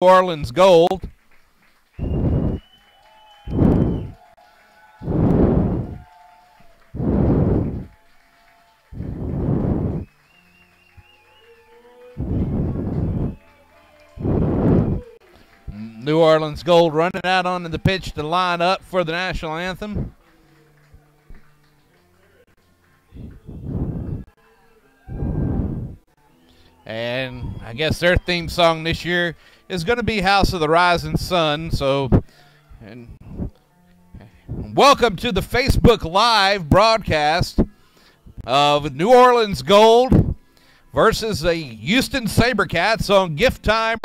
Orleans gold. New Orleans gold running out onto the pitch to line up for the national anthem. And I guess their theme song this year is going to be House of the Rising Sun. So, and welcome to the Facebook Live broadcast of New Orleans Gold versus the Houston Saber Cats on GiftTime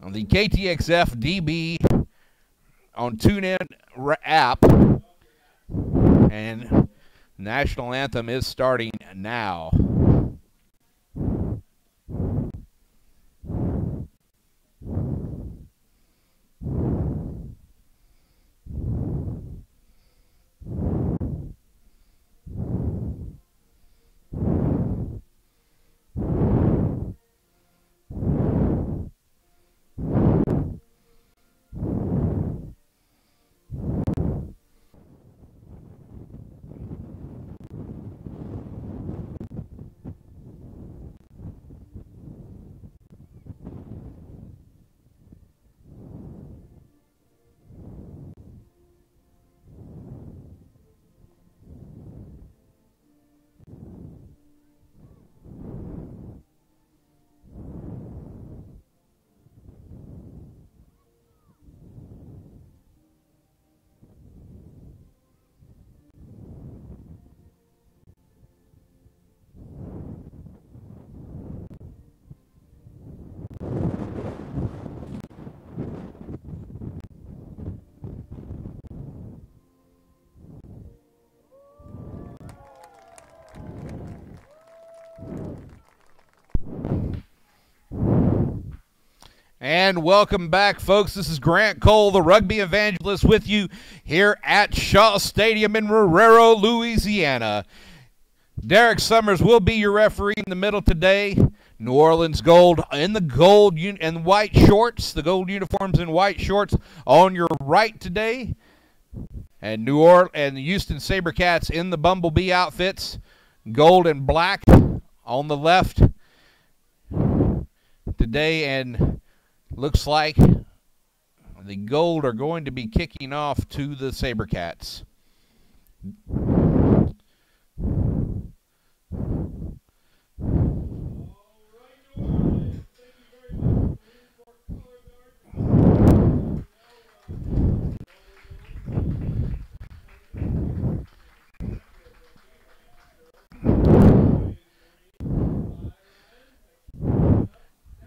on the KTXF DB on TuneIn app. And national anthem is starting now. And welcome back, folks. This is Grant Cole, the rugby evangelist, with you here at Shaw Stadium in Marrero, Louisiana. Derek Summers will be your referee in the middle today. New Orleans gold in the gold and white shorts, the gold uniforms and white shorts on your right today. And the Houston Saber Cats in the Bumblebee outfits, gold and black on the left today. And looks like the gold are going to be kicking off to the Saber Cats.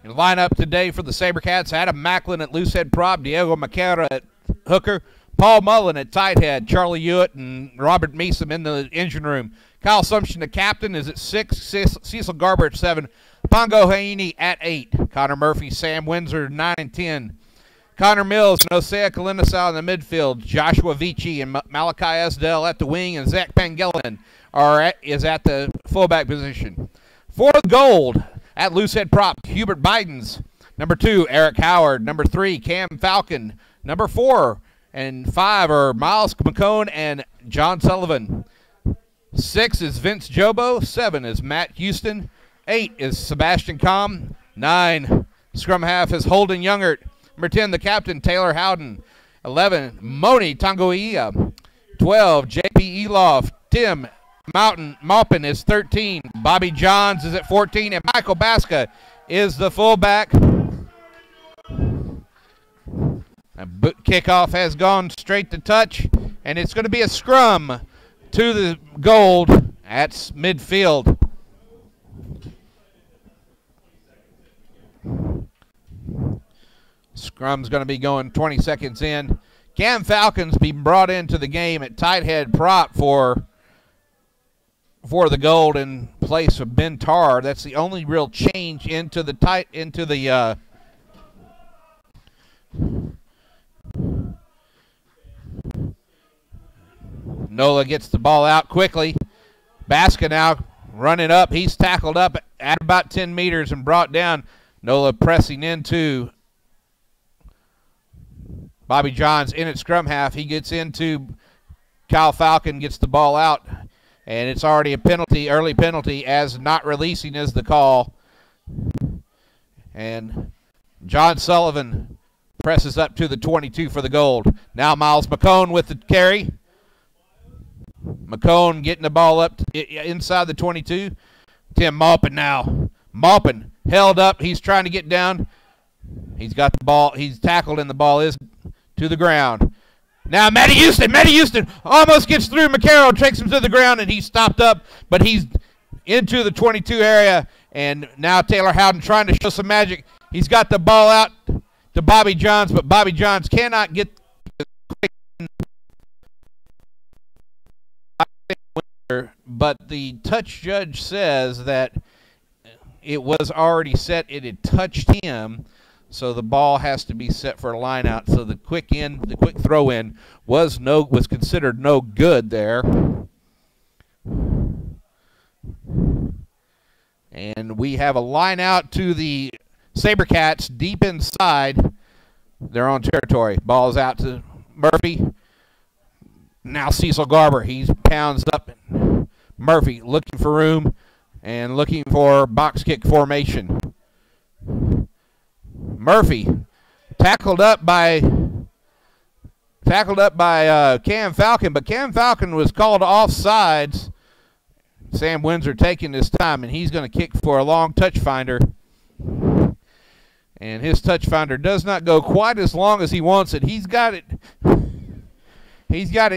Lineup today for the Saber Cats: Adam Macklin at loosehead prop, Diego Maquera at hooker, Paul Mullen at tight head, Charlie Hewitt and Robert Meeson in the engine room. Kyle Sumption, the captain, is at 6, Cecil Garber at 7, Pongo Haini at 8, Connor Murphy, Sam Windsor 9 and 10, Connor Mills and Osea Kalinisau in the midfield, Joshua Vici and Malachi Esdell at the wing, and Zach Pangelian is at the fullback position. For the gold, at loosehead prop, Hubert Bidens. Number 2, Eric Howard. Number 3, Cam Falcon. Number 4 and 5 are Miles McCone and John Sullivan. 6 is Vince Jobo. 7 is Matt Houston. 8 is Sebastian Com. 9, scrum half is Holden Youngert. Number 10, the captain, Taylor Howden. 11, Moni Tangoia. 12, J.P. Eloff. Tim Maupin is 13. Bobby Johns is at 14. And Michael Baska is the fullback. Kickoff has gone straight to touch. And it's going to be a scrum to the gold at midfield. Scrum's going to be going 20 seconds in. Cam Falcon's being brought into the game at tight head prop for the gold in place of Ben Tarr. That's the only real change into the NOLA gets the ball out quickly. Baska now running up. He's tackled up at about 10 meters and brought down. NOLA pressing into Bobby Johns in at scrum half. He gets into Kyle Falcon, gets the ball out, and it's already a penalty, early penalty, as not releasing is the call. And John Sullivan presses up to the 22 for the gold. Now Miles McCone with the carry. McCone getting the ball up inside the 22. Tim Maupin now. Maupin held up. He's trying to get down. He's got the ball. He's tackled, and the ball is to the ground. Now Matty Houston almost gets through. McCarroll takes him to the ground, and he's stopped up, but he's into the 22 area. And now Taylor Howden trying to show some magic. He's got the ball out to Bobby Johns, but Bobby Johns cannot get the quick. But the touch judge says that it was already set. It had touched him, so the ball has to be set for a line out. So the quick throw in was considered no good there. And we have a line out to the Saber Cats deep inside their own territory. Ball's out to Murphy. Now Cecil Garber, he pounds up. Murphy looking for room and looking for box kick formation. Murphy tackled up by Cam Falcon, but Cam Falcon was called offsides. Sam Windsor taking his time, and he's going to kick for a long touch finder. And his touch finder does not go quite as long as he wants it. He's got it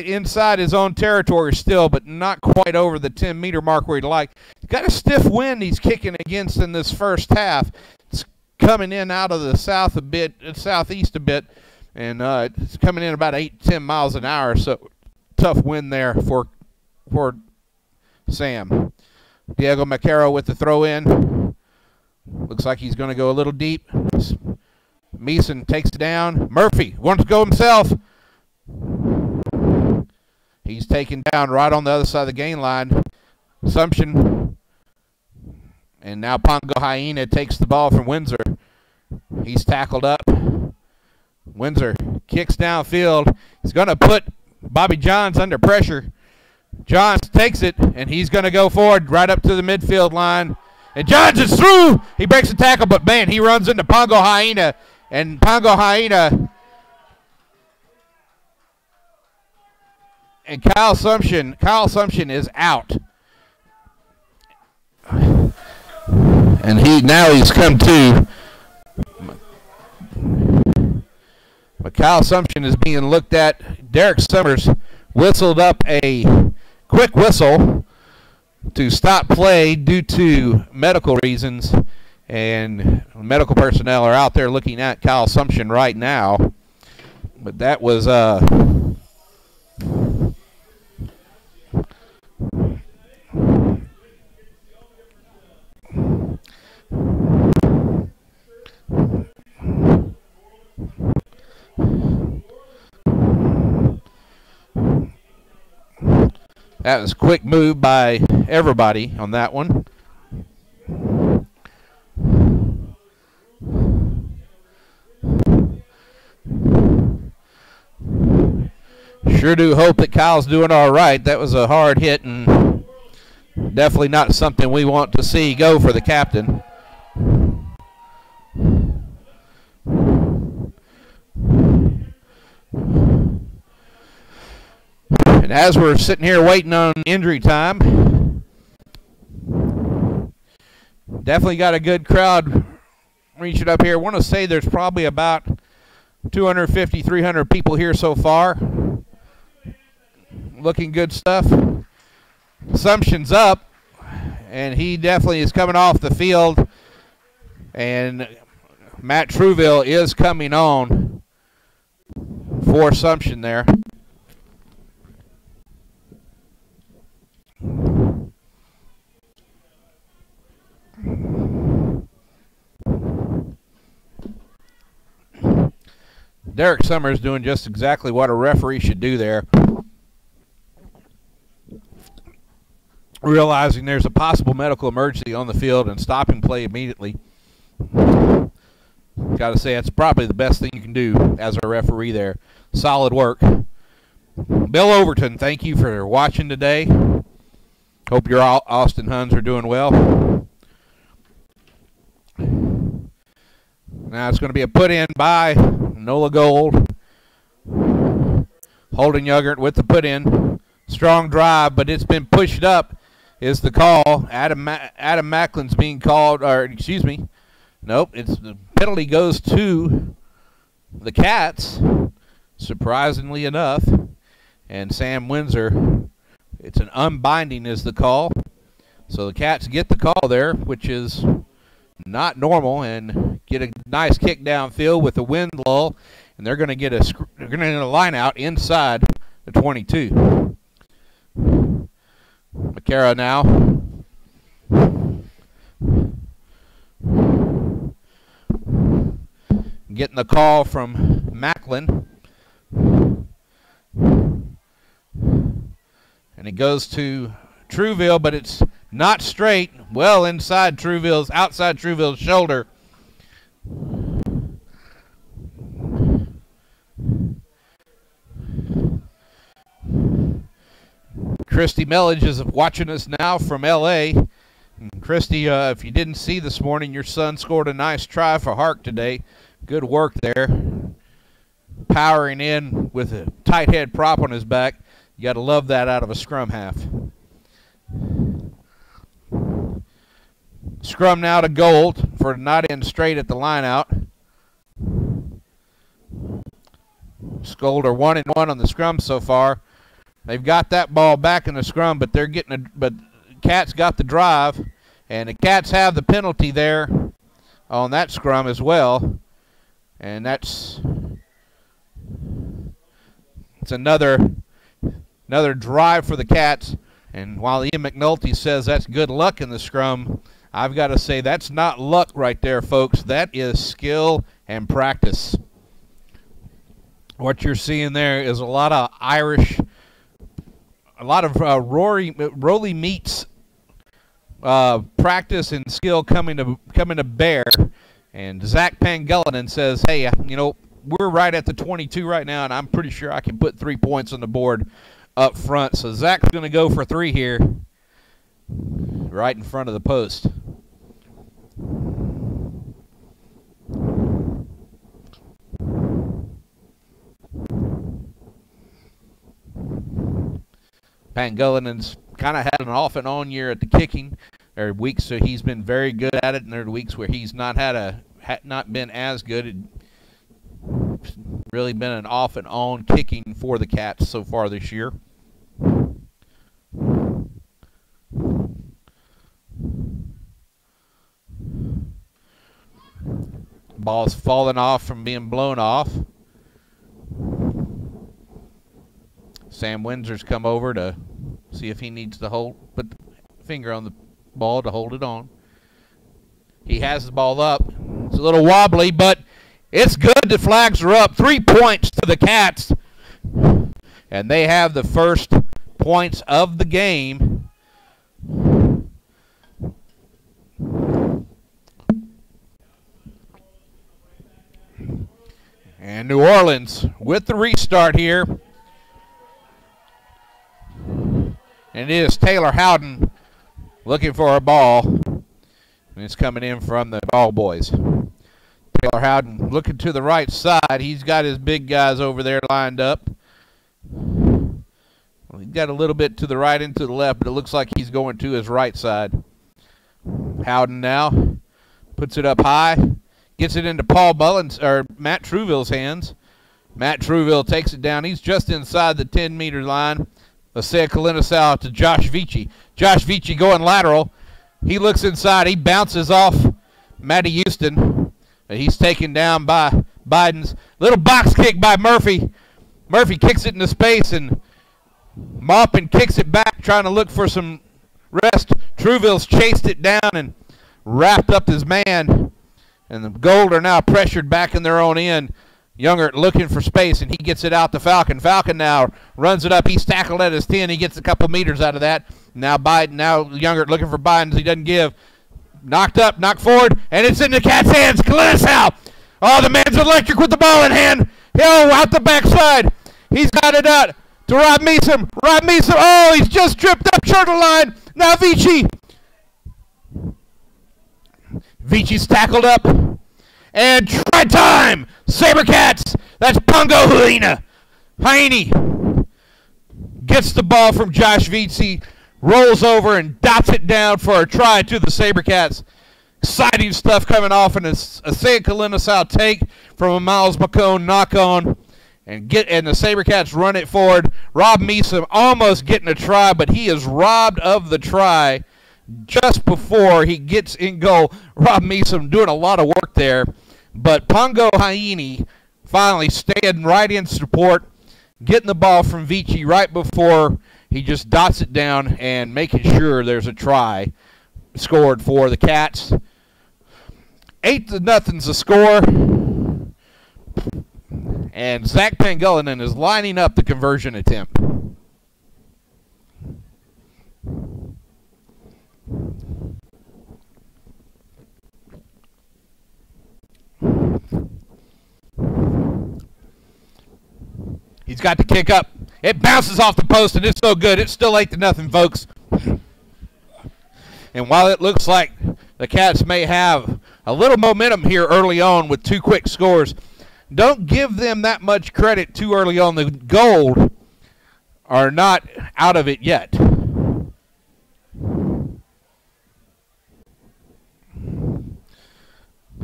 inside his own territory still, but not quite over the 10-meter mark where he'd like. He's got a stiff wind he's kicking against in this first half. It's coming in out of the southeast a bit, and it's coming in about 8-10 miles an hour, so tough wind there for Sam. Diego Macaro with the throw in. Looks like he's going to go a little deep. Meeson takes it down. Murphy wants to go himself. He's taken down right on the other side of the gain line. Assumption. And now Pongo Hyena takes the ball from Windsor. He's tackled up. Windsor kicks downfield. He's going to put Bobby Johns under pressure. Johns takes it, and he's going to go forward right up to the midfield line. And Johns is through. He breaks the tackle, but, man, he runs into Pongo Hyena. And Pongo Hyena and Kyle Assumption is out. And he's come to. But Kyle Assumption is being looked at. Derek Summers whistled up a quick whistle to stop play due to medical reasons, and medical personnel are out there looking at Kyle Assumption right now. But that was that was a quick move by everybody on that one. Sure do hope that Kyle's doing all right. That was a hard hit and definitely not something we want to see go for the captain. And as we're sitting here waiting on injury time, definitely got a good crowd reaching up here. I want to say there's probably about 250, 300 people here so far. Looking good stuff. Assumption's up, and he definitely is coming off the field. And Matt Truville is coming on for Assumption there. Derek Summers doing just exactly what a referee should do there. realizing there's a possible medical emergency on the field and stopping play immediately. Got to say, that's probably the best thing you can do as a referee there. Solid work. Bill Overton, thank you for watching today. Hope your Austin Huns are doing well. Now it's going to be a put-in by NOLA Gold. Holden Youngert with the put-in. Strong drive, but it's been pushed up is the call. Adam Macklin's being called, or excuse me. Nope, the penalty goes to the Cats, surprisingly enough. And Sam Windsor, it's an unbinding is the call. So the Cats get the call there, which is not normal, and get a nice kick downfield with a wind lull, and they're going to get a line out inside the 22. McCara now. Getting the call from Macklin. And it goes to Trouville, but it's not straight. Well outside Trouville's shoulder. Christy Mellage is watching us now from L.A. And Christy, if you didn't see this morning, your son scored a nice try for Hark today. Good work there. Powering in with a tight head prop on his back. You got to love that out of a scrum half. Scrum now to Gold for a not in straight at the line out. Gold are 1-1 on the scrum so far. They've got that ball back in the scrum, but but Cats got the drive, and the Cats have the penalty there on that scrum as well. And it's another drive for the Cats. And while Ian McNulty says that's good luck in the scrum, I've got to say that's not luck right there, folks. That is skill and practice. What you're seeing there is a lot of Irish, a lot of Rolly Meats practice and skill coming to bear. And Zach Pangelinan says, hey, we're right at the 22 right now, and I'm pretty sure I can put 3 points on the board up front. So Zach's going to go for 3 here, right in front of the post. Pangelinan's kind of had an off and on year at the kicking. There are weeks where he's been very good at it, and there are weeks where he's not been as good. It's really been an off and on kicking for the Cats so far this year. Ball's falling off from being blown off. Sam Windsor's come over to see if he needs to put the finger on the ball to hold it on. He has the ball up. It's a little wobbly, but it's good. The flags are up. 3 points to the Cats. And they have the first points of the game. And New Orleans with the restart here. And it is Taylor Howden looking for a ball. And it's coming in from the Ball Boys. Taylor Howden looking to the right side. He's got his big guys over there lined up. Well, he's got a little bit to the right and to the left, but it looks like he's going to his right side. Howden now puts it up high. Gets it into Matt Trouville's hands. Matt Trouville takes it down. He's just inside the 10-meter line. Asea Kalinisau to Josh Vici. Josh Vici going lateral. He looks inside. He bounces off Matty Houston. He's taken down by Biden's. Little box kick by Murphy. Murphy kicks it into space, and Maupin kicks it back, trying to look for some rest. Trouville's chased it down and wrapped up his man. And the Gold are now pressured back in their own end. Youngert looking for space, and he gets it out to Falcon. Falcon now runs it up. He's tackled at his 10. He gets a couple meters out of that. Now Younger looking for Bidens. He doesn't give. Knocked up, knocked forward, and it's in the Cats' hands. Kalina. Oh, the man's electric with the ball in hand. Hill out the backside. He's got it out to Rob Meeson. Rob Meeson. Oh, he's just tripped up short of the line. Now Vici. Vici's tackled up. And try time. Saber Cats. That's Pongo Haini gets the ball from Josh Vici. Rolls over and dots it down for a try to the Saber Cats. Exciting stuff coming off in a St. Kalina style take from a Miles McCone knock on. And the Saber Cats run it forward. Rob Meeson almost getting a try, but he is robbed of the try just before he gets in goal. Rob Meeson doing a lot of work there. But Pongo Haini finally staying right in support, getting the ball from Vici right before he just dots it down and making sure there's a try scored for the Cats. 8-0's the score. And Zach Pangilinan is lining up the conversion attempt. He's got the kick up. It bounces off the post, and it's so good. It's still 8-0, folks. And while it looks like the Cats may have a little momentum here early on with 2 quick scores, don't give them that much credit too early on. The Gold are not out of it yet.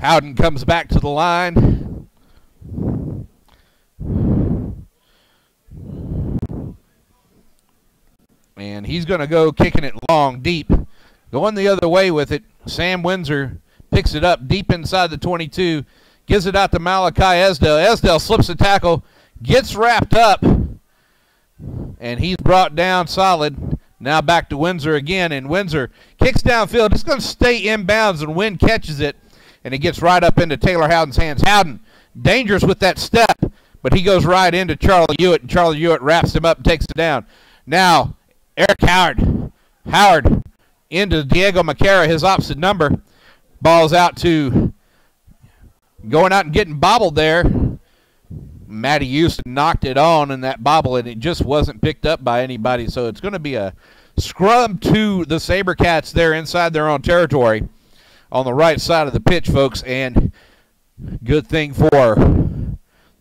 Howden comes back to the line. And he's going to go kicking it long, deep. Going the other way with it. Sam Windsor picks it up deep inside the 22. Gives it out to Malachi Esdell. Esdell slips the tackle. Gets wrapped up. And he's brought down solid. Now back to Windsor again. And Windsor kicks downfield. It's going to stay inbounds, and Wynn catches it. And it gets right up into Taylor Howden's hands. Howden, dangerous with that step. But he goes right into Charlie Hewitt. And Charlie Hewitt wraps him up and takes it down. Now, Eric Howard into Diego Macara, his opposite number. Ball's out to going out and getting bobbled there. Matty Houston knocked it on in that bobble, and it just wasn't picked up by anybody. So it's going to be a scrum to the Saber Cats there inside their own territory on the right side of the pitch, folks. And good thing for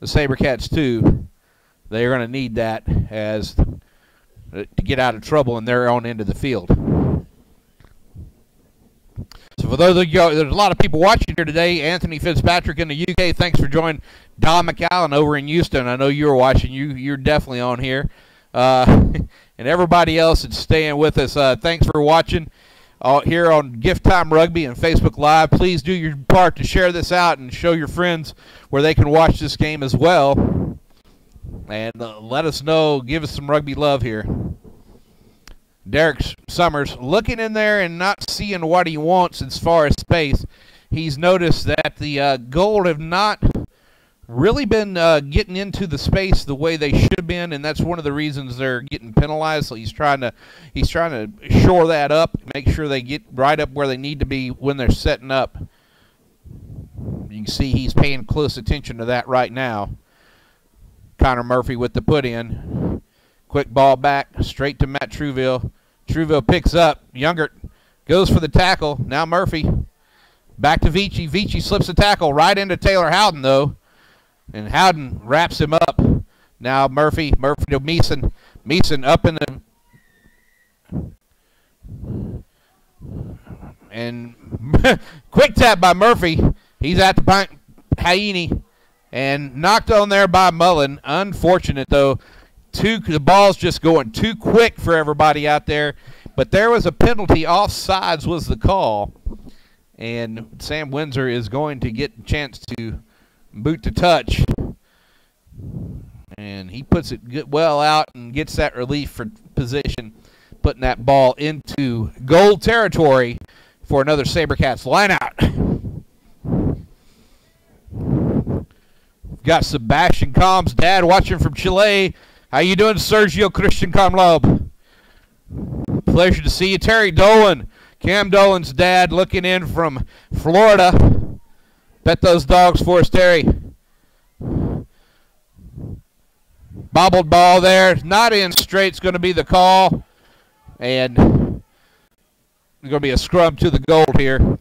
the Saber Cats, too. They're going to need that as to get out of trouble in their own end of the field. So for those of you, there's a lot of people watching here today. Anthony Fitzpatrick in the UK, thanks for joining. Don McAllen over in Houston, I know you were watching. You're definitely on here. And everybody else that's staying with us, thanks for watching here on GiftTime Rugby and Facebook Live. Please do your part to share this out and show your friends where they can watch this game as well. And let us know, give us some rugby love here. Derek Summers looking in there and not seeing what he wants as far as space. He's noticed that the Gold have not really been getting into the space the way they should have been, and that's one of the reasons they're getting penalized. So he's trying to shore that up, make sure they get right up where they need to be when they're setting up. You can see he's paying close attention to that right now. Connor Murphy with the put in. Quick ball back, straight to Matt Truville. Truville picks up. Younger goes for the tackle. Now Murphy. Back to Vici. Vici slips the tackle right into Taylor Howden, though. And Howden wraps him up. Now Murphy. Murphy to Meeson. Meeson up in the... And quick tap by Murphy. He's at the Haini. And knocked on there by Mullen. Unfortunate, though. The ball's just going too quick for everybody out there. But there was a penalty. Offsides was the call. And Sam Windsor is going to get a chance to boot to touch. And he puts it well out and gets that relief for position, putting that ball into Gold territory for another Saber Cats line out. Got Sebastian Com's dad watching from Chile. How you doing, Sergio Christian Comlob? Pleasure to see you. Terry Dolan, Cam Dolan's dad, looking in from Florida. Bet those dogs for us, Terry. Bobbled ball there. Not in straight. It's going to be the call. And there's going to be a scrum to the goal here.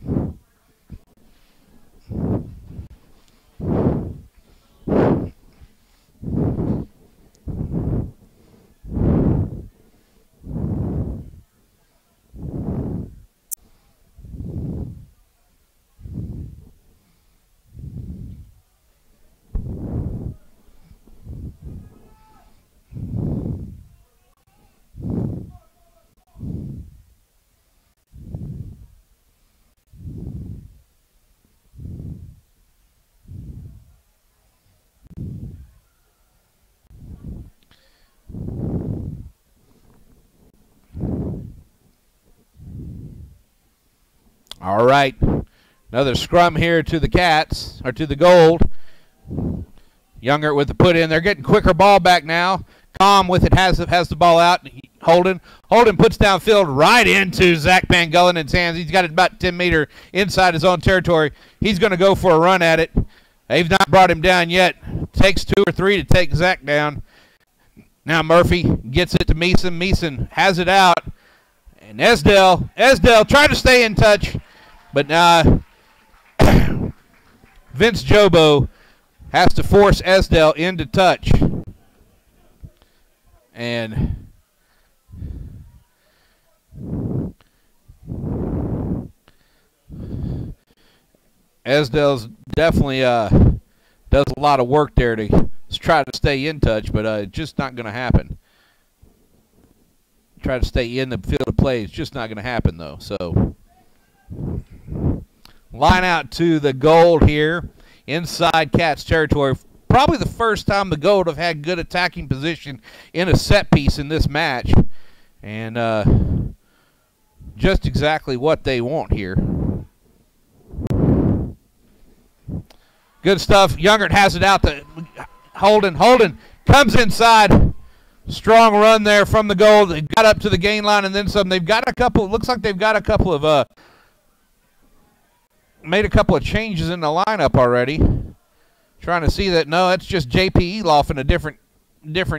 All right, another scrum here to the Cats, or to the Gold. Younger with the put in. They're getting quicker ball back now. Calm with it, has the ball out. Holden puts downfield right into Zach Pangullin's hands. He's got it about 10 meter inside his own territory. He's going to go for a run at it. They've not brought him down yet. Takes 2 or 3 to take Zach down. Now Murphy gets it to Meeson. Meeson has it out. And Esdell tried to stay in touch. But Vince Jobo has to force Esdell into touch. And Esdell's definitely does a lot of work there to try to stay in touch, but it's just not going to happen. Try to stay in the field of play. It's just not going to happen, though. So line out to the Gold here inside Cats territory. Probably the first time the Gold have had good attacking position in a set piece in this match. And just exactly what they want here. Good stuff. Youngert has it out to Holden. Holden comes inside. Strong run there from the Gold. They got up to the gain line and then some. They've got a couple. Looks like they've got a couple of made a couple of changes in the lineup already. Trying to see that. No, that's just J.P. Eloff in a different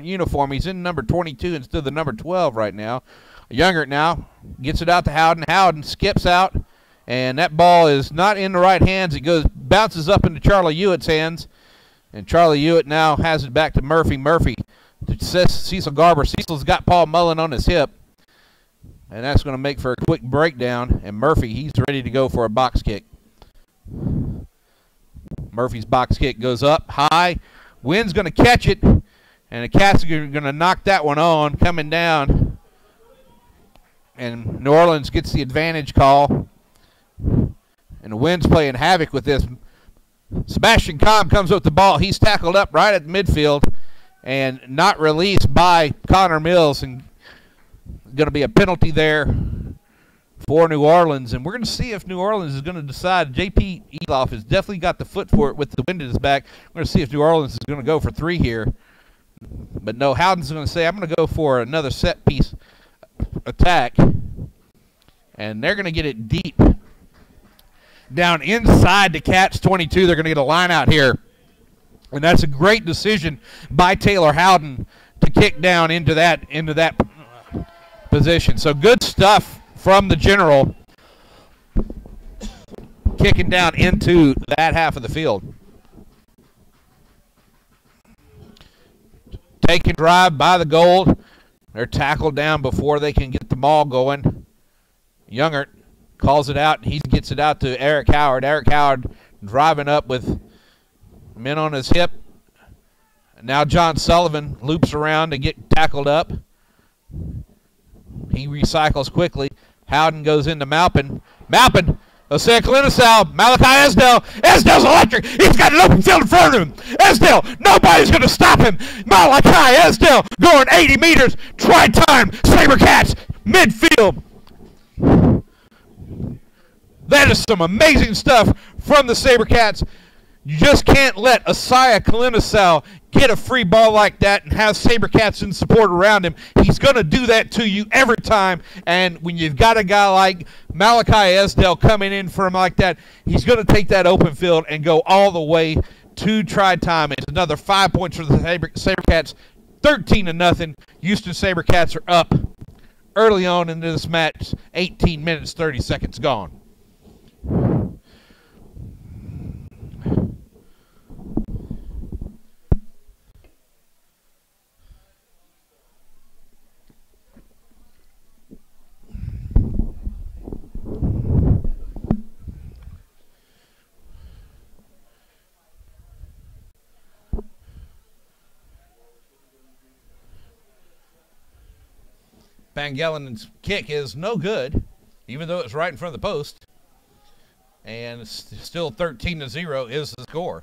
uniform. He's in number 22 instead of the number 12 right now. Youngert now gets it out to Howden. Howden skips out, and that ball is not in the right hands. It bounces up into Charlie Hewitt's hands, and Charlie Hewitt now has it back to Murphy. Murphy to Cecil Garber. Cecil's got Paul Mullen on his hip, and that's going to make for a quick breakdown. And Murphy, he's ready to go for a box kick. Murphy's box kick goes up high. Wynn's going to catch it, and the Cats are going to knock that one on, coming down. And New Orleans gets the advantage call. And the Wynn's playing havoc with this. Sebastian Cobb comes with the ball. He's tackled up right at midfield and not released by Connor Mills. And going to be a penalty there for New Orleans. And we're going to see if New Orleans is going to decide. J.P. Eloff has definitely got the foot for it with the wind at his back. We're going to see if New Orleans is going to go for 3 here. But no, Howden's going to say, I'm going to go for another set piece attack. And they're going to get it deep down inside the Cats 22. They're going to get a line out here. And that's a great decision by Taylor Howden to kick down into that position. So good stuff from the General, kicking down into that half of the field. Taking drive by the Gold. They're tackled down before they can get the maul going. Youngert calls it out. He gets it out to Eric Howard. Eric Howard driving up with men on his hip. Now John Sullivan loops around to get tackled up. He recycles quickly. Howden goes into Malpin. Malpin, Osea Klinisau, Malachi Esdell. Esdell's electric. He's got an open field in front of him. Esdell, nobody's going to stop him. Malachi Esdell going 80 meters. Try time. Saber Cats, midfield. That is some amazing stuff from the Saber Cats. You just can't let Asaya Kalinisau get a free ball like that and have Sabercats in support around him. He's going to do that to you every time. And when you've got a guy like Malachi Esdell coming in for him like that, he's going to take that open field and go all the way to try time. It's another 5 points for the Sabercats, 13-0. Houston Saber Cats are up early on into this match. 18 minutes, 30 seconds gone. Pangellin's kick is no good, even though it's right in front of the post. And it's still 13-0 is the score.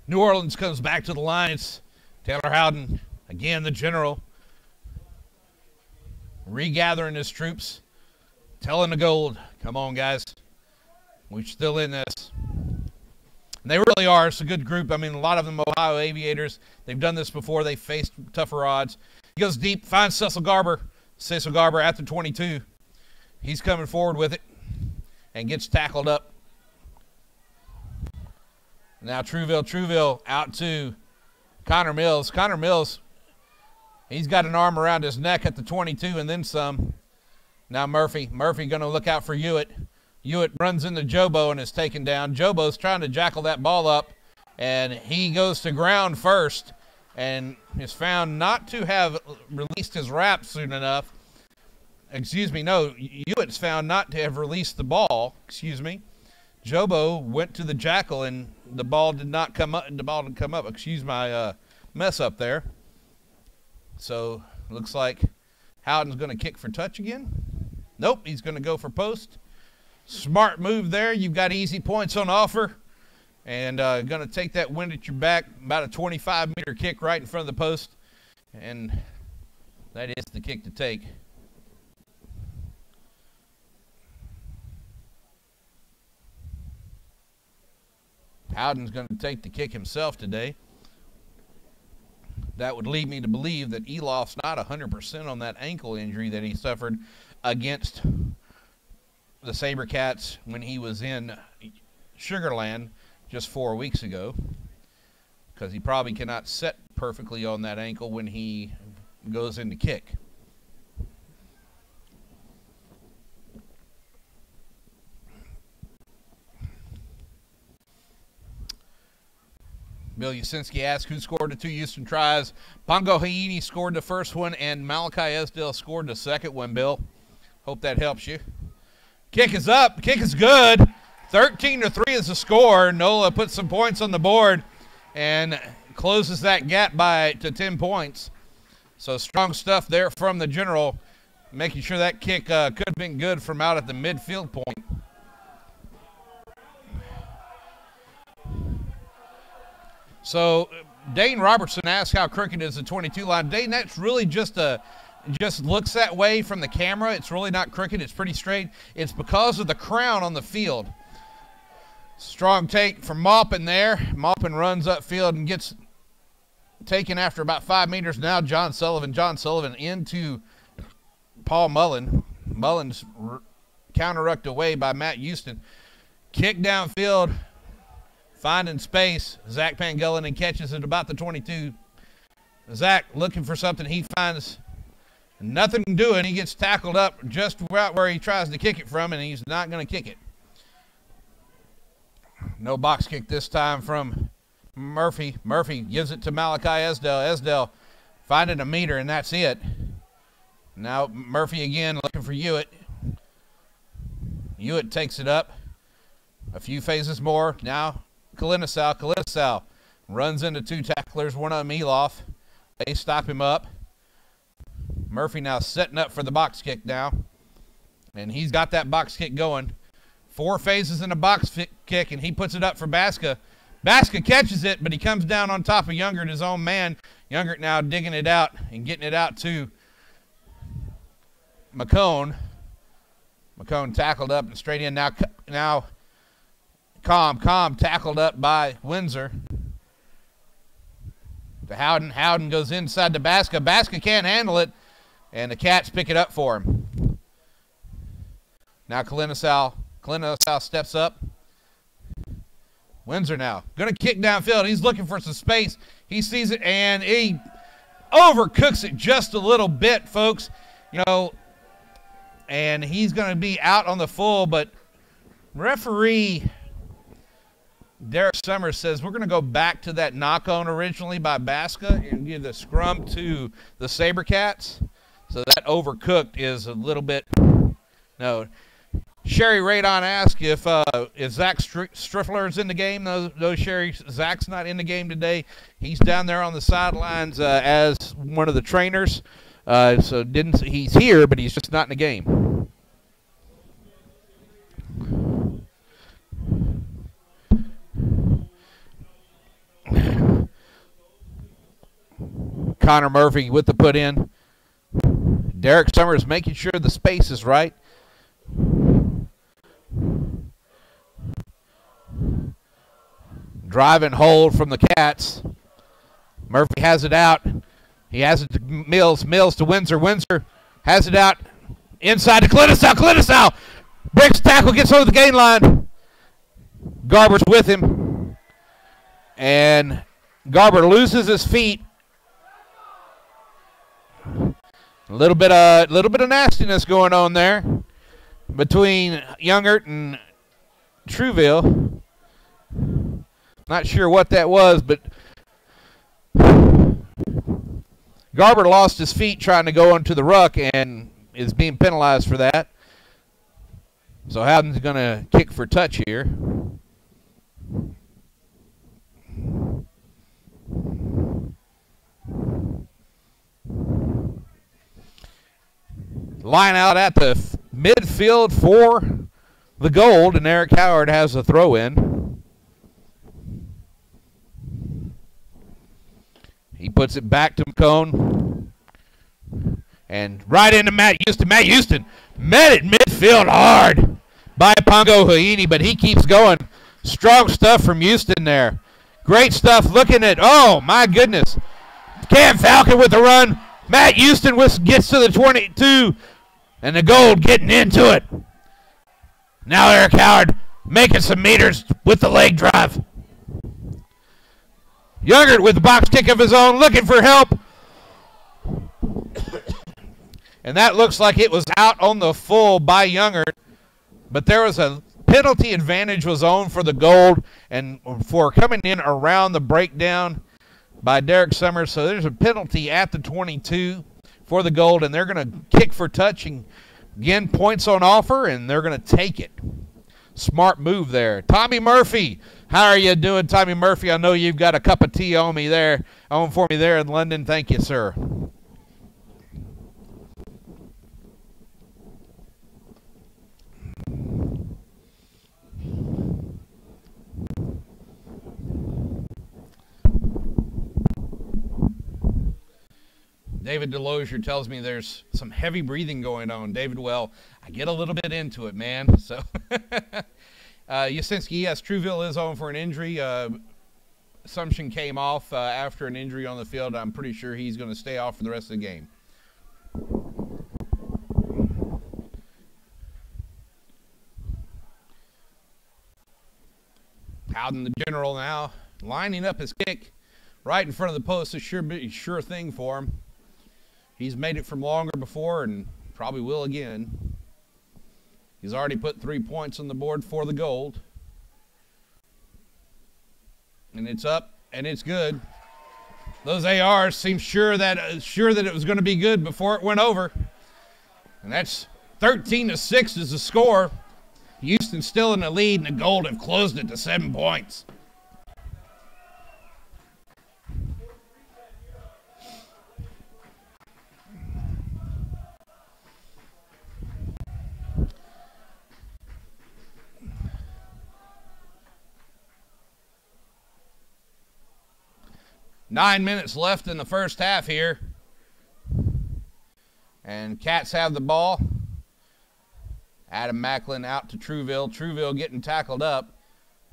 New Orleans comes back to the line. It's Taylor Howden, again the general, regathering his troops, telling the gold, come on guys, we're still in this. And they really are. It's a good group. I mean, a lot of them Ohio Aviators. They've done this before. They've faced tougher odds. He goes deep, finds Cecil Garber. Cecil Garber at the 22. He's coming forward with it and gets tackled up. Now Truville out to Connor Mills. Connor Mills, he's got an arm around his neck at the 22 and then some. Now Murphy going to look out for Hewitt. Hewitt runs into Jobo and is taken down. Jobo's trying to jackal that ball up, and he goes to ground first and is found not to have released his wrap soon enough. Excuse me, no, Hewitt's found not to have released the ball. Excuse me. Jobo went to the jackal and the ball did not come up. Excuse my mess up there. So looks like Howden's going to kick for touch again. Nope, he's going to go for post. Smart move there. You've got easy points on offer. And going to take that wind at your back, about a 25-meter kick right in front of the post. And that is the kick to take. Howden's going to take the kick himself today. That would lead me to believe that Elof's not 100% on that ankle injury that he suffered against the Saber Cats when he was in Sugarland just 4 weeks ago, because he probably cannot set perfectly on that ankle when he goes in to kick. Bill Yasinski asked who scored the 2 Houston tries. Pongo Haini scored the first one, and Malachi Esdell scored the second one, Bill. Hope that helps you. Kick is up. Kick is good. 13-3 is the score. NOLA puts some points on the board and closes that gap to 10 points. So strong stuff there from the general, making sure that kick could have been good from out at the midfield point. So Dane Robertson asked how crooked is the 22 line. Dane, that's really just looks that way from the camera. It's really not crooked. It's pretty straight. It's because of the crown on the field. Strong take from Maupin there. Maupin runs upfield and gets taken after about 5 meters. Now John Sullivan into Paul Mullen. Mullen's counter-rucked away by Matt Houston. Kick downfield. Finding space, Zach Pangellin, and catches it about the 22. Zach looking for something. He finds nothing doing. He gets tackled up just right where he tries to kick it from, and he's not going to kick it. No box kick this time from Murphy. Murphy gives it to Malachi Esdell. Esdell finding a meter, and that's it. Now Murphy again looking for Hewitt. Hewitt takes it up. A few phases more. Now Kalinisau runs into 2 tacklers, one of them Elof. They stop him up. Murphy now setting up for the box kick now. And he's got that box kick going. 4 phases in a box kick, and he puts it up for Baska. Baska catches it, but he comes down on top of Youngert, his own man. Youngert now digging it out and getting it out to McCone. McCone tackled up and straight in. Now Calm tackled up by Windsor. To Howden. Howden goes inside to Baska. Baska can't handle it, and the Cats pick it up for him. Now Kalinisau steps up. Windsor now going to kick downfield. He's looking for some space. He sees it, and he overcooks it just a little bit, folks. You know, and he's going to be out on the full, but referee Derek Summers says we're going to go back to that knock-on originally by Baska and give the scrum to the Saber Cats. So that overcooked is a little bit no. Sherry Radon asked if Zach Striffler is in the game. No, Sherry. Zach's not in the game today. He's down there on the sidelines as one of the trainers. So he's here, but he's just not in the game. Connor Murphy with the put in. Derek Summers making sure the space is right. Drive and hold from the Cats. Murphy has it out. He has it to Mills. Mills to Windsor. Windsor has it out inside to Kalinisau. Kalinisau breaks tackle, gets over the gain line. Garber's with him. And Garber loses his feet. A little bit of nastiness going on there between Youngert and Trouville. Not sure what that was, but Garber lost his feet trying to go into the ruck and is being penalized for that. So Howden's going to kick for touch here. Line out at the midfield for the Gold, and Eric Howard has a throw in. He puts it back to McCone. And right into Matt Houston. Matt Houston met it midfield hard by Pongo Huini, but he keeps going. Strong stuff from Houston there. Great stuff looking at, oh my goodness. Cam Falcon with the run. Matt Houston gets to the 22, and the Gold getting into it. Now Eric Howard making some meters with the leg drive. Youngert with the box kick of his own, looking for help. And that looks like it was out on the full by Youngert, but there was a penalty advantage was owned for the Gold and for coming in around the breakdown by Derek Summers. So there's a penalty at the 22 for the Gold, and they're going to kick for touching. Again, points on offer, and they're going to take it. Smart move there. Tommy Murphy. How are you doing, Tommy Murphy? I know you've got a cup of tea on for me there in London. Thank you, sir. David Delosier tells me there's some heavy breathing going on. David, well, I get a little bit into it, man. So, Yasinski, yes, Trouville is on for an injury. Assumption came off after an injury on the field. I'm pretty sure he's going to stay off for the rest of the game. Howden, the general, now lining up his kick right in front of the post. A sure thing for him. He's made it from longer before and probably will again. He's already put 3 points on the board for the Gold. And it's up, and it's good. Those ARs seem sure that it was going to be good before it went over. And that's 13-6 is the score. Houston's still in the lead, and the Gold have closed it to 7 points. 9 minutes left in the first half here. And Cats have the ball. Adam Macklin out to Trouville. Trouville getting tackled up.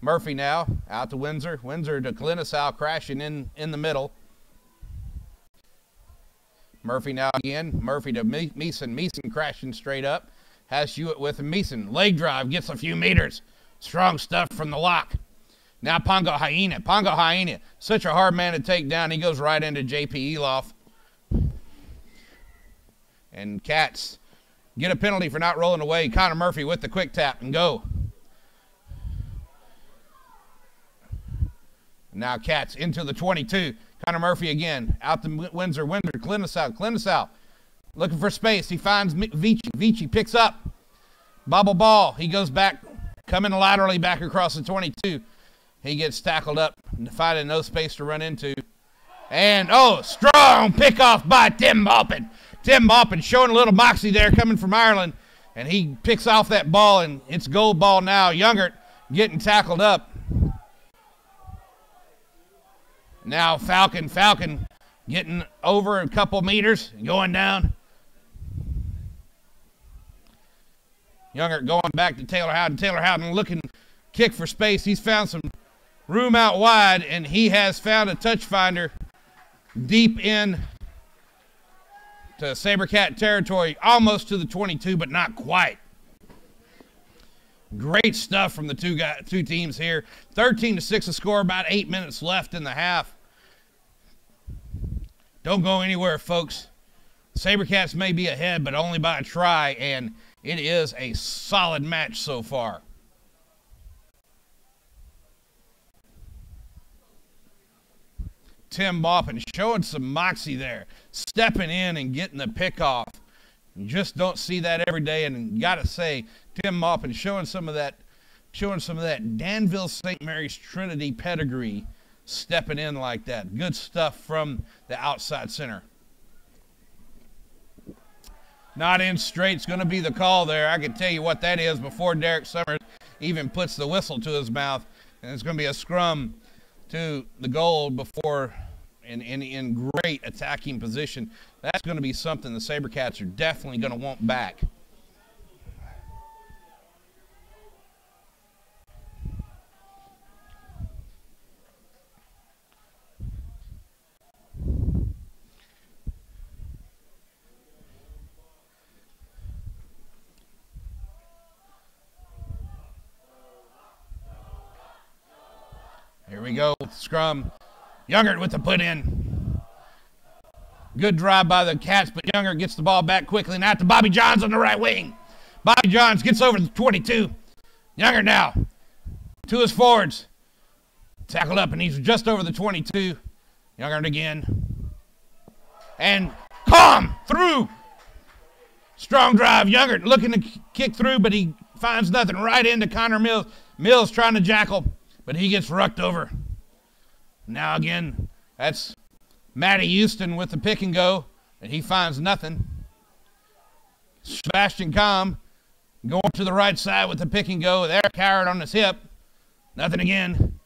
Murphy now out to Windsor. Windsor to Clinisau, crashing in the middle. Murphy now again. Murphy to Meeson. Meeson crashing straight up. Has Hewitt with him. Meeson, leg drive, gets a few meters. Strong stuff from the lock. Now Pongo Hyena. Pongo Hyena, such a hard man to take down. He goes right into J.P. Eloff. And Cats get a penalty for not rolling away. Connor Murphy with the quick tap and go. Now Cats into the 22. Connor Murphy again. Out to Windsor. Windsor. Clinisau. Looking for space. He finds Vici. Vici picks up. Bobble ball. He goes back. Coming laterally back across the 22. He gets tackled up. Finding no space to run into. And, oh, strong pickoff by Tim Maupin. Tim Maupin showing a little moxie there coming from Ireland. And he picks off that ball, and it's goal ball now. Youngert getting tackled up. Now Falcon getting over a couple meters, going down. Youngert going back to Taylor Howden. Taylor Howden looking, kick for space. He's found some room out wide, and he has found a touch finder deep in to Saber Cat territory, almost to the 22, but not quite. Great stuff from the two teams here. 13-6 the score, about 8 minutes left in the half. Don't go anywhere, folks. SaberCats may be ahead, but only by a try, and it is a solid match so far. Tim Maupin showing some moxie there, stepping in and getting the pick off. You just don't see that every day, and gotta say, Tim Maupin showing some of that Danville St. Mary's Trinity pedigree, stepping in like that. Good stuff from the outside center. Not in straight's going to be the call there. I can tell you what that is before Derek Summers even puts the whistle to his mouth. And it's going to be a scrum to the goal before, in great attacking position. That's going to be something the SaberCats are definitely going to want back. Here we go, scrum. Youngert with the put in. Good drive by the Cats, but Youngert gets the ball back quickly. Now to Bobby Johns on the right wing. Bobby Johns gets over the 22. Youngert now to his forwards. Tackled up, and he's just over the 22. Youngert again. And calm through. Strong drive. Youngert looking to kick through, but he finds nothing. Right into Connor Mills. Mills trying to jackal, but he gets rucked over. Now again, that's Matty Houston with the pick and go, and he finds nothing. Sebastian Comm going to the right side with the pick and go. There, Coward on his hip. Nothing again.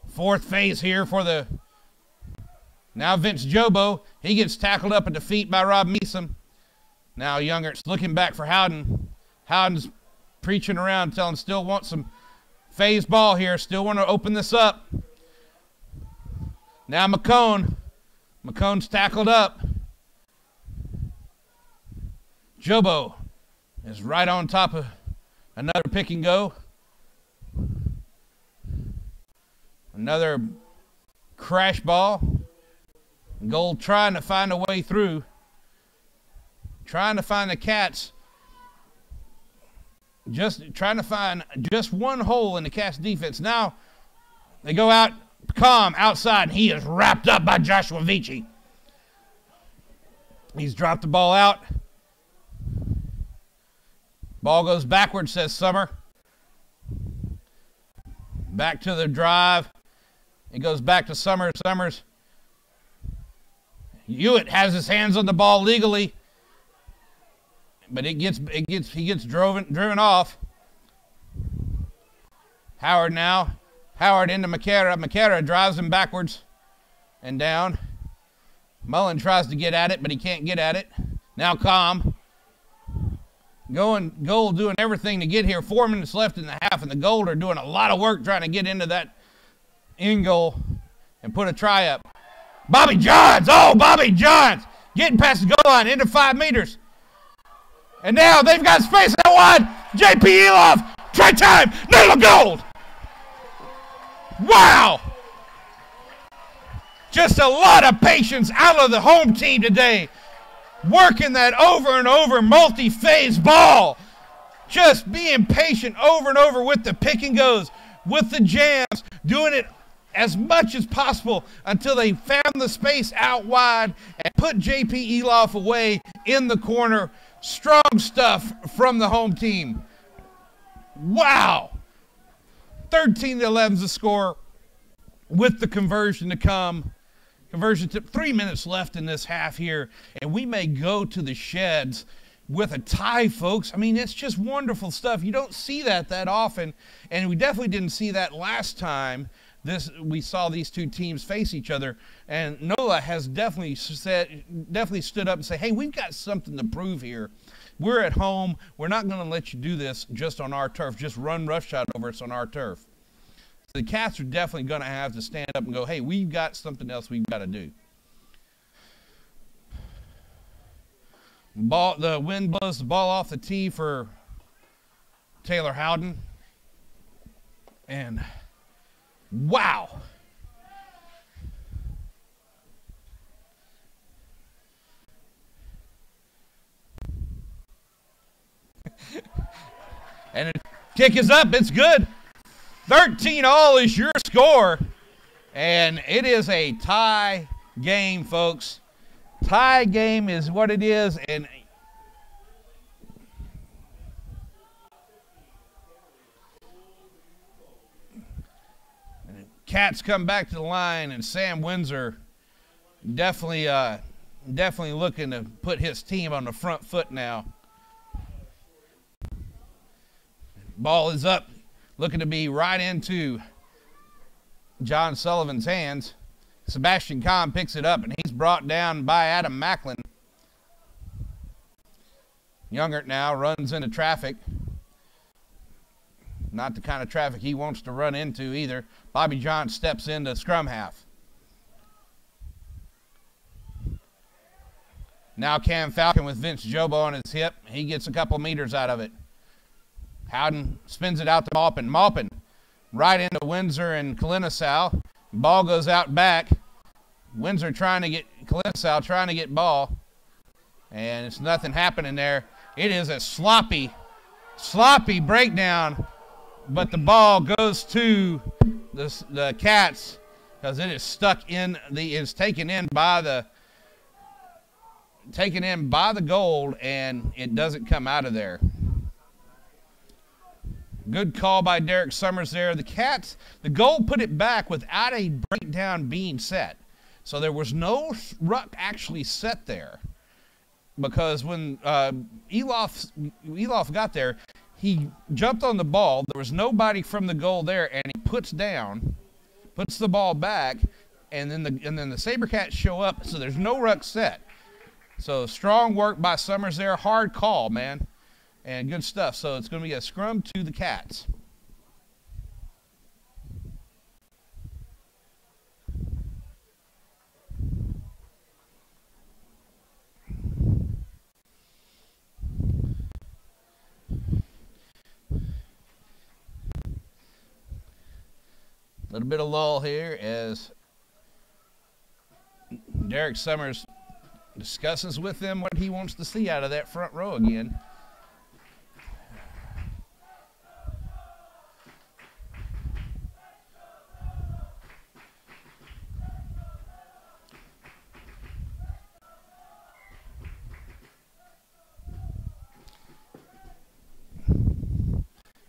Fourth phase here for the... Now Vince Jobo. He gets tackled up at the feet by Rob Meeson. Now Youngert's looking back for Howden. Howden's preaching around, telling still want some phase ball here. Still want to open this up. Now McCone. McCone's tackled up. Jobo is right on top of another pick and go. Another crash ball. Gold trying to find a way through. Trying to find the Cats. Just trying to find just one hole in the Cats defense. Now they go out, Calm outside, and he is wrapped up by Joshua Vici. He's dropped the ball out. Ball goes backwards, says Summer. Back to the drive. It goes back to Summers. Summers. Hewitt has his hands on the ball legally, but he gets driven off. Howard now. Howard into McCara. McCara drives him backwards and down. Mullen tries to get at it, but he can't get at it. Now Calm. Gold doing everything to get here. 4 minutes left in the half, and the Gold are doing a lot of work trying to get into that end goal and put a try up. Bobby Johns. Oh, Bobby Johns. Getting past the goal line into 5 meters. And now they've got space out wide. J.P. Eloff. Try time. NOLA Gold. Wow. Just a lot of patience out of the home team today. Working that over and over multi-phase ball. Just being patient over and over with the pick and goes, with the jams, doing it as much as possible until they found the space out wide and put J.P. Eloff away in the corner. Strong stuff from the home team. Wow. 13-11 is the score with the conversion to come. Conversion to 3 minutes left in this half here, and we may go to the sheds with a tie, folks. I mean, it's just wonderful stuff. You don't see that often, and we definitely didn't see that last time we saw these two teams face each other. And NOLA has definitely stood up and said, hey, we've got something to prove here. We're at home. We're not going to let you do this just on our turf, just run roughshod over us on our turf. So the Cats are definitely going to have to stand up and go, hey, we've got something else we've got to do. The wind blows the ball off the tee for Taylor Howden. And wow. And the kick is up. It's good. 13-all is your score. And it is a tie game, folks. Tie game is what it is. And Cats come back to the line, and Sam Windsor definitely looking to put his team on the front foot now. Ball is up, looking to be right into John Sullivan's hands. Sebastian Kahn picks it up, and he's brought down by Adam Macklin. Youngert now runs into traffic. Not the kind of traffic he wants to run into either. Bobby John steps into scrum half. Now Cam Falcon with Vince Jobo on his hip. He gets a couple meters out of it. Howden spins it out to Maupin. Maupin right into Windsor and Kalinisau. Ball goes out back. Windsor trying to get Kalinisau, trying to get ball. And it's nothing happening there. It is a sloppy breakdown. But the ball goes to the Cats because it is stuck in is taken in by the Gold, and it doesn't come out of there. Good call by Derek Summers there. The Cats, the Gold put it back without a breakdown being set. So there was no ruck actually set there. Because when Eloff got there, he jumped on the ball. There was nobody from the goal there, and he puts the ball back, and then the Saber Cats show up. So there's no ruck set. So strong work by Summers there. Hard call, man, and good stuff. So it's going to be a scrum to the Cats. A little bit of lull here as Derek Summers discusses with them what he wants to see out of that front row again.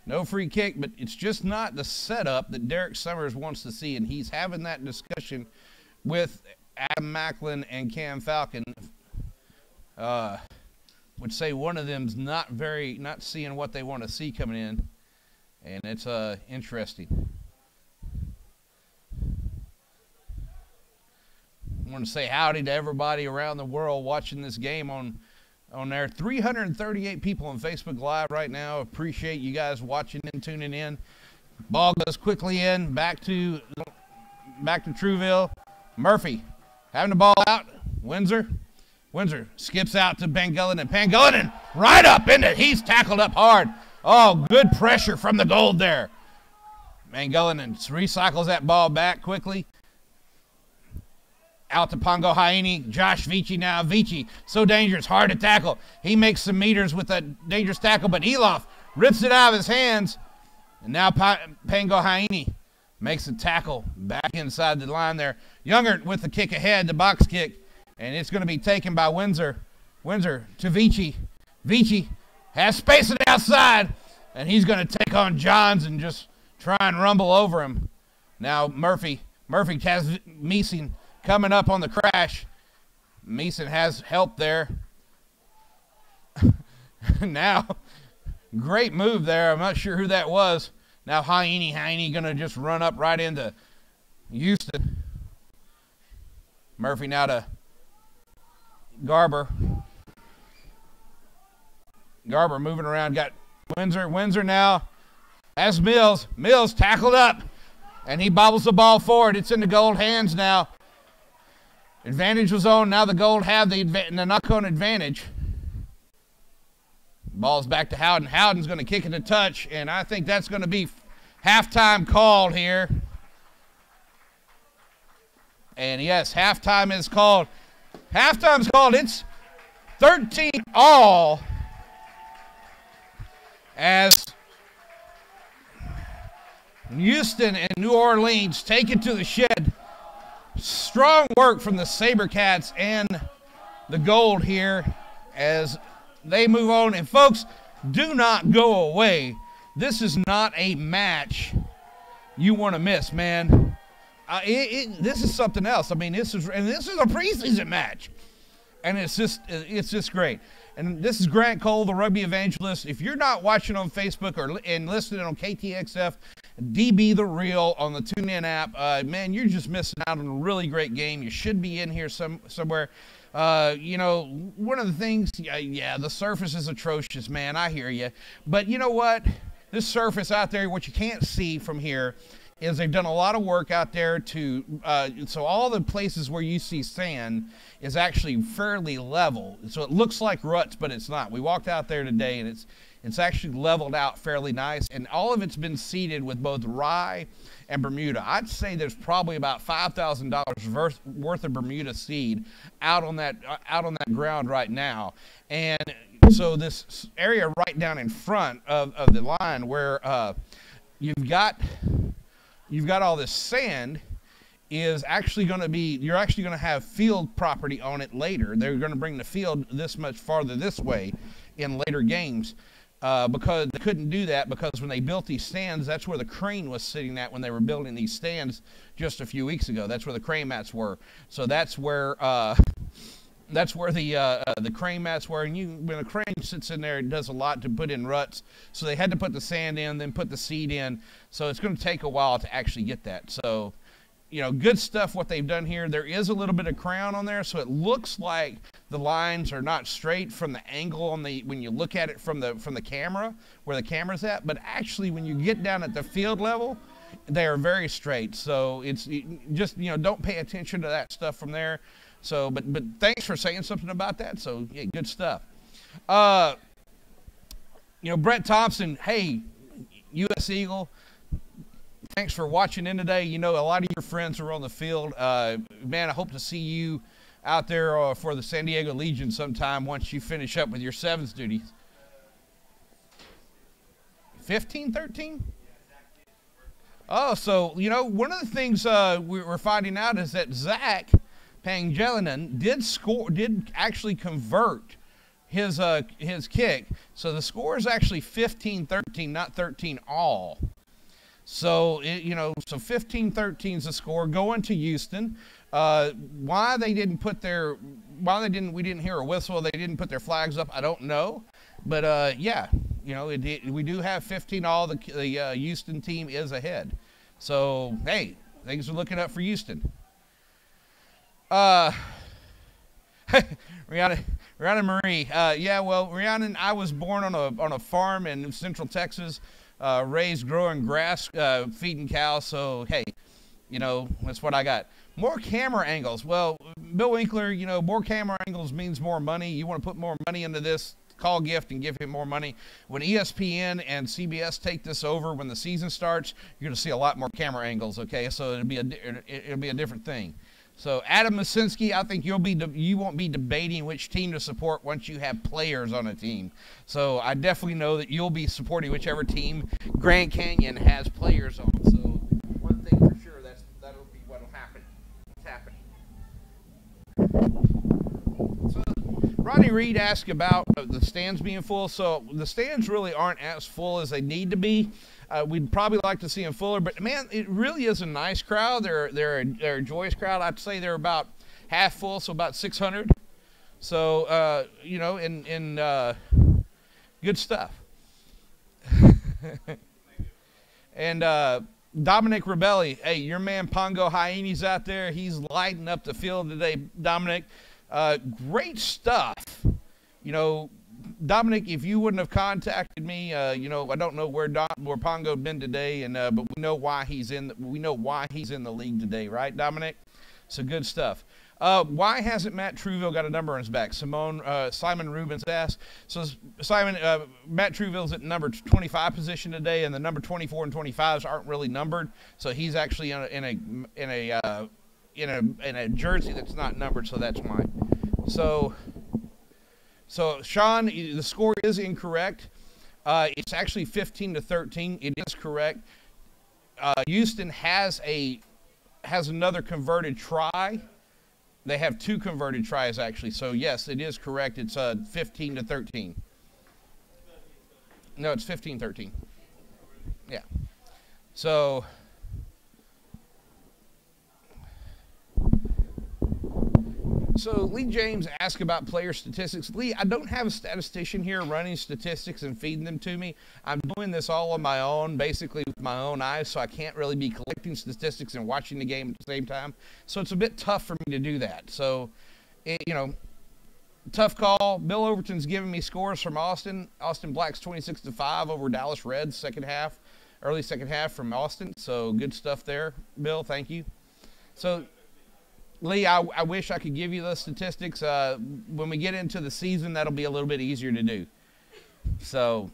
No free kick, but it's just not the setup that Derek Summers wants to see, and he's having that discussion with Adam Macklin and Cam Falcon. Would say one of them's not seeing what they want to see coming in, and it's interesting. want to say howdy to everybody around the world watching this game on there. 338 people on Facebook Live right now. Appreciate you guys watching and tuning in. Ball goes quickly in, back to Trouville. Murphy having the ball out. Windsor skips out to Pangullen, and Pangullen right up in it. He's tackled up hard. Oh, good pressure from the gold there. Pangullen recycles that ball back quickly. Out to Pongo Haini. Josh Vici now. Vici, so dangerous, hard to tackle. He makes some meters with that dangerous tackle, but Elof rips it out of his hands. And now Pongo Haini makes a tackle back inside the line there. Younger with the kick ahead, the box kick, and it's going to be taken by Windsor. Windsor to Vici. Vici has space on the outside, and he's going to take on Johns and just try and rumble over him. Now Murphy has Meeson coming up on the crash. Meeson has help there. Now, great move there. I'm not sure who that was. Now Haini going to just run up right into Houston. Murphy now to Garber. Garber moving around. Got Windsor. Windsor now has Mills. Mills tackled up, and he bobbles the ball forward. It's in the gold hands now. Advantage was on. Now the gold have the knock-on advantage. Ball's back to Howden. Howden's going to kick it to touch, and I think that's going to be halftime called here. And yes, halftime is called. Halftime's called. It's 13-all as Houston and New Orleans take it to the shed. Strong work from the Saber Cats and the gold here as they move on. And folks, do not go away. This is not a match you want to miss, man. This is something else. I mean, this is a preseason match, and it's just great. And this is Grant Cole, the rugby evangelist. If you're not watching on Facebook and listening on KTXF, DB The Real on the TuneIn app, man, you're just missing out on a really great game. You should be in here somewhere. You know, one of the things, yeah, the surface is atrocious, man. I hear you. But you know what? This surface out there, what you can't see from here, is they've done a lot of work out there to, so all the places where you see sand is actually fairly level. So it looks like ruts, but it's not. We walked out there today, and it's actually leveled out fairly nice, and all of it's been seeded with both rye and Bermuda. I'd say there's probably about $5,000 worth of Bermuda seed out on that ground right now. And so this area right down in front of the line where you've got all this sand is actually going to be, you're actually going to have field property on it later. They're going to bring the field this much farther this way in later games because they couldn't do that because when they built these stands, that's where the crane was sitting at when they were building these stands just a few weeks ago. That's where the crane mats were. So that's where the crane mats were, and when a crane sits in there, it does a lot to put in ruts. So they had to put the sand in, then put the seed in. So it's going to take a while to actually get that. So, you know, good stuff what they've done here. There is a little bit of crown on there, so it looks like the lines are not straight from the angle on when you look at it from the camera, where the camera's at. But actually, when you get down at the field level, they are very straight. So it's just, you know, don't pay attention to that stuff from there. So, but thanks for saying something about that. So, yeah, good stuff. You know, Brett Thompson, hey, U.S. Eagle, thanks for watching in today. You know, a lot of your friends are on the field. Man, I hope to see you out there for the San Diego Legion sometime once you finish up with your sevens duties. 15, 13? Oh, so, you know, one of the things we're finding out is that Zach Pangelinan did actually convert his kick. So the score is actually 15-13, not 13-all. So, you know, so 15-13 is the score going to Houston. Why we didn't hear a whistle, they didn't put their flags up, I don't know. But, yeah, you know, we do have 15-all. The Houston team is ahead. So, hey, things are looking up for Houston. Uh, Rihanna Marie. Yeah, well, Rihanna and I was born on a farm in Central Texas, raised growing grass, feeding cows. So hey, you know, that's what I got. More camera angles. Well, Bill Winkler, you know, more camera angles means more money. You want to put more money into this, call Gift and give him more money. When ESPN and CBS take this over, when the season starts, you're going to see a lot more camera angles, okay? So it'll be a different thing. So Adam Masinski, I think you won't be debating which team to support once you have players on a team. So I definitely know that you'll be supporting whichever team Grand Canyon has players on. So one thing for sure, that'll be what'll happen. It's happening. So Rodney Reed asked about the stands being full. So the stands really aren't as full as they need to be. We'd probably like to see them fuller, but man, it really is a nice crowd. They're a joyous crowd. I'd say they're about half full, so about 600. So you know, in good stuff. And Dominic Rebelli, hey, your man Pongo Hyenes out there. He's lighting up the field today, Dominic. Great stuff. You know, Dominic, if you wouldn't have contacted me, you know, I don't know where Pongo been today, and but we know why he's in the league today, right, Dominic? So good stuff. Why hasn't Matt Truville got a number on his back? Simon Rubens asked. So Simon, Matt Truville's at number 25 position today, and the number 24 and 25s aren't really numbered. So he's actually in a jersey that's not numbered. So that's why. So Sean, the score is incorrect. It's actually 15-13. It is correct. Houston has another converted try. They have two converted tries, actually. So, yes, it is correct. It's 15-13. No, it's 15-13. Yeah. So Lee James asked about player statistics. Lee, I don't have a statistician here running statistics and feeding them to me. I'm doing this all on my own, basically with my own eyes, so I can't really be collecting statistics and watching the game at the same time. So it's a bit tough for me to do that. So, you know, tough call. Bill Overton's giving me scores from Austin. Austin Black's 26-5 over Dallas Reds early second half from Austin. So good stuff there, Bill. Thank you. So Lee, I wish I could give you those statistics. When we get into the season, that'll be a little bit easier to do. So,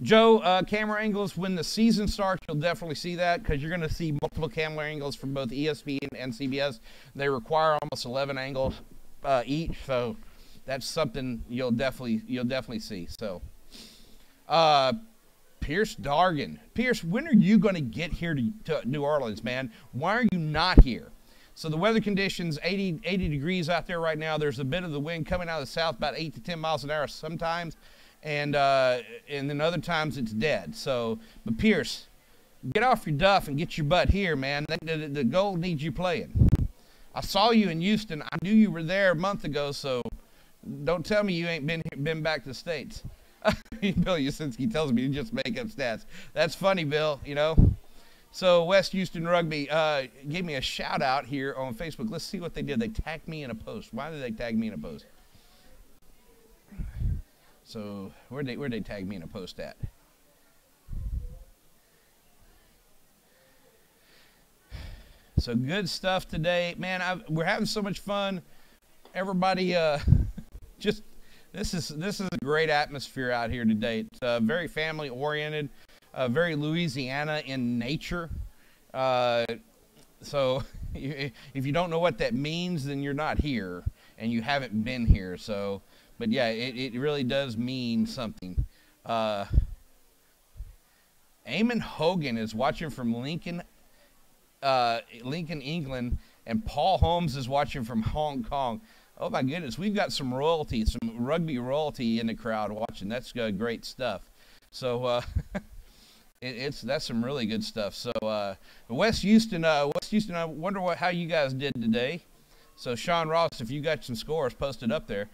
Joe, camera angles, when the season starts, you'll definitely see that because you're going to see multiple camera angles from both ESPN and CBS. They require almost 11 angles each, so that's something you'll definitely see. So, Pierce Dargan. Pierce, when are you going to get here to New Orleans, man? Why are you not here? So the weather conditions, 80 degrees out there right now. There's a bit of the wind coming out of the south, about 8 to 10 miles an hour sometimes. And then other times it's dead. So, but Pierce, get off your duff and get your butt here, man. The goal needs you playing. I saw you in Houston. I knew you were there a month ago, so don't tell me you ain't been back to the States. Bill Yasinski tells me you just make up stats. That's funny, Bill, you know. So West Houston Rugby gave me a shout out here on Facebook. Let's see what they did. They tagged me in a post. Why did they tag me in a post? So where'd they tag me in a post at? So good stuff today, man. We're having so much fun. Everybody, just. This is a great atmosphere out here today. It's very family oriented, very Louisiana in nature. So if you don't know what that means, then you're not here and you haven't been here. So, but yeah, it really does mean something. Eamon Hogan is watching from Lincoln, England, and Paul Holmes is watching from Hong Kong. Oh my goodness, we've got some royalty, some rugby royalty in the crowd watching. That's great stuff. So that's some really good stuff. So West Houston, I wonder how you guys did today. So Sean Ross, if you got some scores posted up there.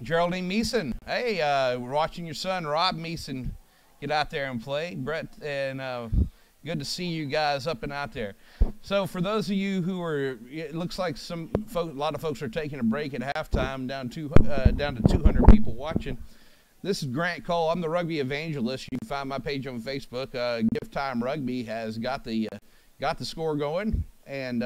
Geraldine Meeson, hey, we're watching your son Rob Meeson get out there and play. Brett and Good to see you guys up and out there. So for those of you who are, it looks like a lot of folks are taking a break at halftime, down to 200 people watching. This is Grant Cole. I'm the Rugby Evangelist. You can find my page on Facebook. GiftTime Rugby has got the score going, and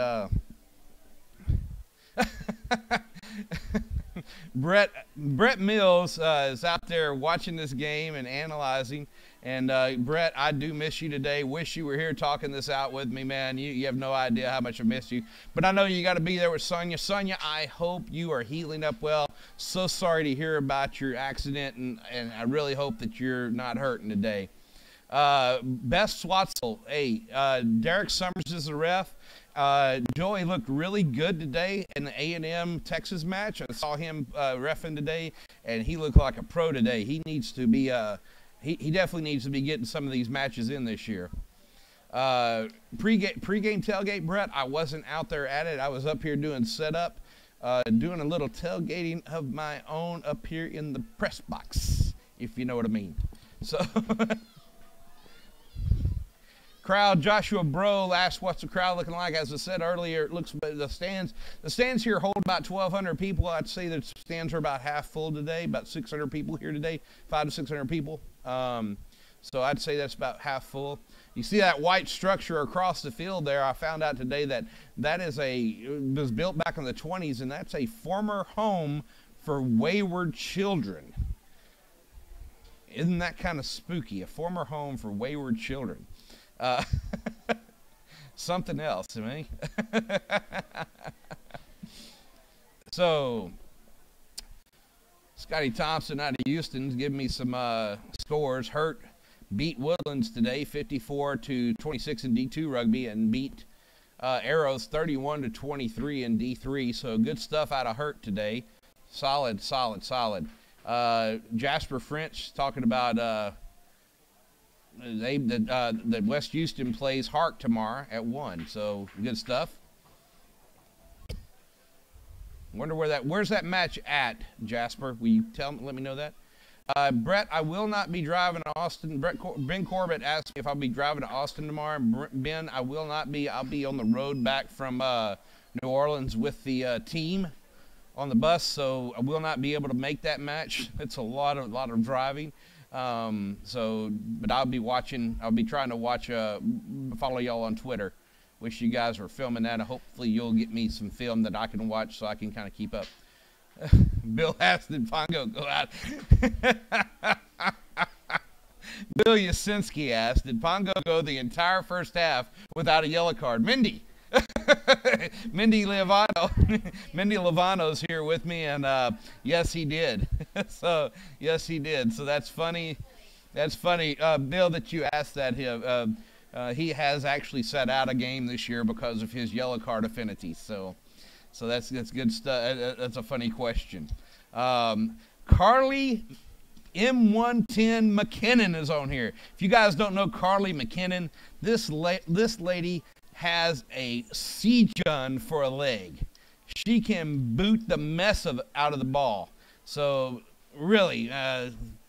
Brett Mills is out there watching this game and analyzing. And Brett, I do miss you today. Wish you were here talking this out with me, man. You have no idea how much I miss you. But I know you got to be there with Sonia. Sonia, I hope you are healing up well. So sorry to hear about your accident, and I really hope that you're not hurting today. Best Swatzel, hey, Derek Summers is the ref. Joey looked really good today in the A&M Texas match. I saw him reffing today, and he looked like a pro today. He needs to be he definitely needs to be getting some of these matches in this year. Pre-game tailgate, Brett, I wasn't out there at it. I was up here doing setup, doing a little tailgating of my own up here in the press box, if you know what I mean. So, crowd, Joshua Bro asked what's the crowd looking like. As I said earlier, it looks, the stands here hold about 1,200 people. I'd say the stands are about half full today, about 600 people here today, 500 to 600 people. So I'd say that's about half full. You see that white structure across the field there. I found out today that it was built back in the 20s, and that's a former home for wayward children. Isn't that kind of spooky? A former home for wayward children. Something else to me. So, Scotty Thompson out of Houston's giving me some scores. Hurt beat Woodlands today 54-26 in D2 rugby, and beat Arrows 31-23 in D3. So good stuff out of Hurt today. Solid. Jasper French talking about that West Houston plays Hart tomorrow at 1. So good stuff. Wonder where's that match at, Jasper? Will you let me know that? Brett, I will not be driving to Austin. Ben Corbett asked me if I'll be driving to Austin tomorrow. Ben, I will not be. I'll be on the road back from New Orleans with the team on the bus, so I will not be able to make that match. It's a lot of driving. But I'll be watching. I'll be trying to watch. Follow y'all on Twitter. Wish you guys were filming that. Hopefully you'll get me some film that I can watch so I can kind of keep up. Bill asked, did Pongo go out? Bill Yasinski asked, did Pongo go the entire first half without a yellow card? Mindy. Mindy Lovano's here with me, and yes, he did. So yes, he did. So that's funny. That's funny, Bill, that you asked that. He has actually sat out a game this year because of his yellow card affinity. So that's good stuff. That's a funny question. Carly M110 McKinnon is on here. If you guys don't know Carly McKinnon, this lady has a siege gun for a leg. She can boot the mess out of the ball. So really,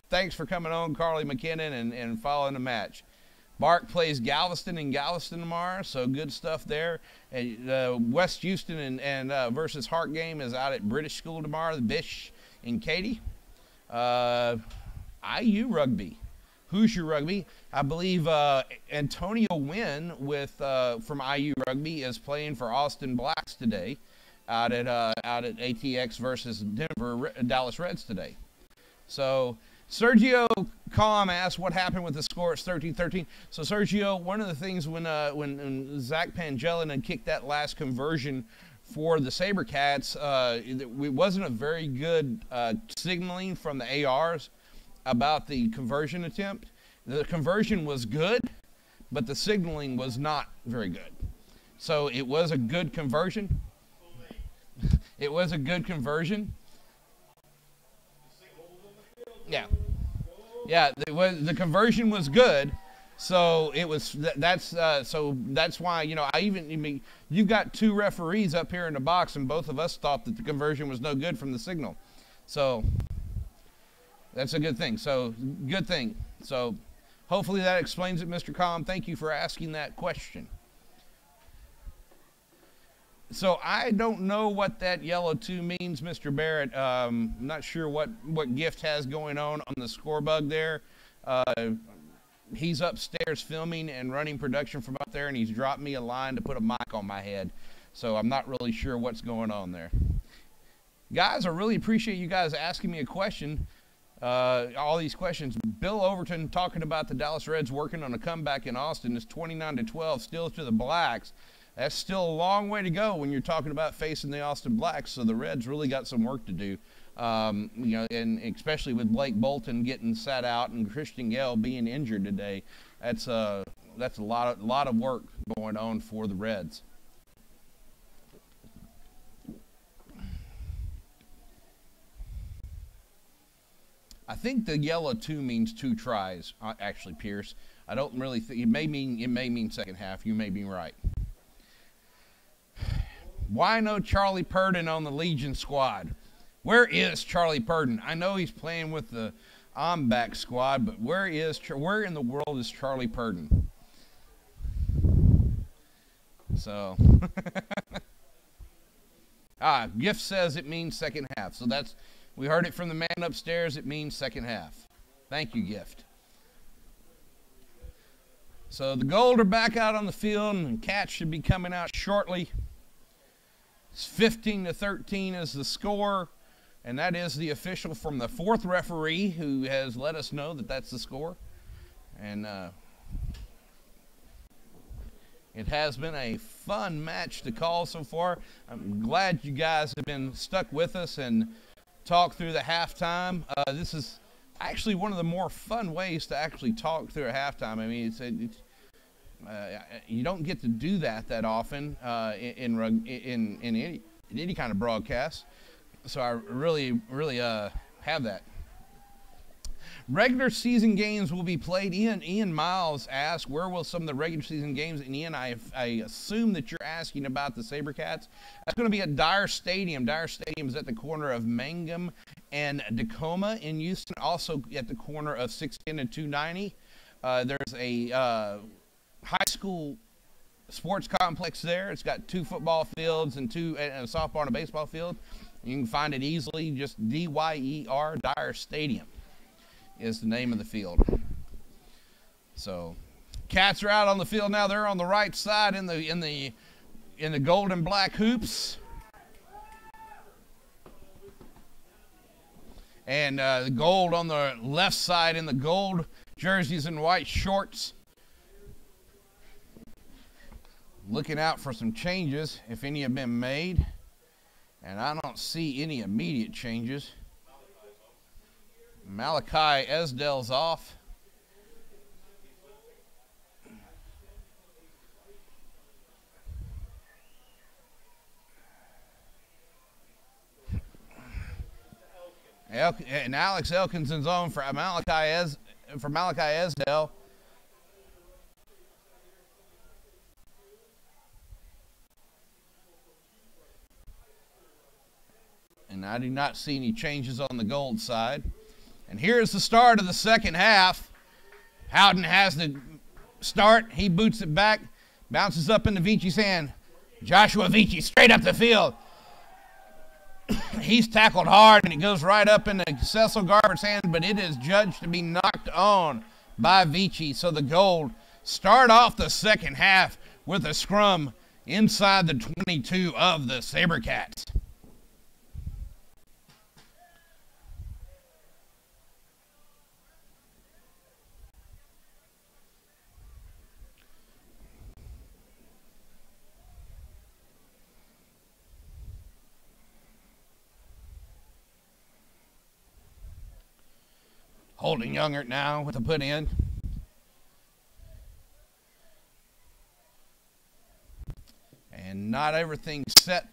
thanks for coming on, Carly McKinnon, and following the match. Bark plays Galveston in Galveston tomorrow, so good stuff there. West Houston and versus Hart game is out at British School tomorrow, the Bish in Katy. IU Rugby. Hoosier Rugby. I believe Antonio Wynn from IU Rugby is playing for Austin Blacks today out at ATX versus Dallas Reds today. So Sergio Com asked what happened with the score. It's 13-13. So Sergio, one of the things when Zach Pangelin had kicked that last conversion for the Saber Cats, it wasn't a very good signaling from the ARs about the conversion attempt. The conversion was good, but the signaling was not very good. So it was a good conversion. It was a good conversion. Yeah. Yeah, the conversion was good. So it was that's why, you know, you've got two referees up here in the box, and both of us thought that the conversion was no good from the signal. So that's a good thing. So good thing. So Hopefully that explains it, Mr. Collin. Thank you for asking that question. So I don't know what that yellow 2 means, Mr. Barrett. I'm not sure what Gift has going on the score bug there. He's upstairs filming and running production from up there, and he's dropped me a line to put a mic on my head. So I'm not really sure what's going on there. Guys, I really appreciate you guys asking me a question. All these questions. Bill Overton talking about the Dallas Reds working on a comeback in Austin. It's 29-12, still to the Blacks. That's still a long way to go when you're talking about facing the Austin Blacks. So the Reds really got some work to do. You know, and especially with Blake Bolton getting sat out and Christian Gale being injured today, that's a lot of work going on for the Reds. I think the yellow 2 means 2 tries. Actually, Pierce, I don't really think it may mean second half. You may be right. Why no Charlie Purdon on the Legion squad? Where is Charlie Purdon? I know he's playing with the Back squad, but where in the world is Charlie Purdon? So, Gift says it means second half. So we heard it from the man upstairs. It means second half. Thank you, Gift. So the Gold are back out on the field, and Cats should be coming out shortly. It's 15-13 is the score, and that is the official from the 4th referee who has let us know that that's the score. And it has been a fun match to call so far. I'm glad you guys have been stuck with us and talk through the halftime. This is actually one of the more fun ways to actually talk through a halftime. I mean, you don't get to do that often in any kind of broadcast. So I really have that. Regular season games will be played in. Ian Miles asked, where will some of the regular season games? And Ian, I assume that you're asking about the Saber Cats. That's going to be at Dyer Stadium. Dyer Stadium is at the corner of Mangum and Tacoma in Houston, also at the corner of 610 and 290. There's a high school sports complex there. It's got 2 football fields and a softball and a baseball field. You can find it easily, just D-Y-E-R, Dyer Stadium is the name of the field. So Cats are out on the field now. They're on the right side in the gold and black hoops. And the Gold on the left side in the gold jerseys and white shorts. Looking out for some changes, if any have been made. And I don't see any immediate changes. Malachi Esdell's off. And Alex Elkinson's on for Malachi Esdell. And I do not see any changes on the Gold side. And here's the start of the second half. Howden has the start. He boots it back. Bounces up into Vichi's hand. Joshua Vichi straight up the field. He's tackled hard, and it goes right up into Cecil Garber's hand, but it is judged to be knocked on by Vichi. So the Gold start off the second half with a scrum inside the 22 of the Saber Cats. Holding Youngert now with a put in. And not everything set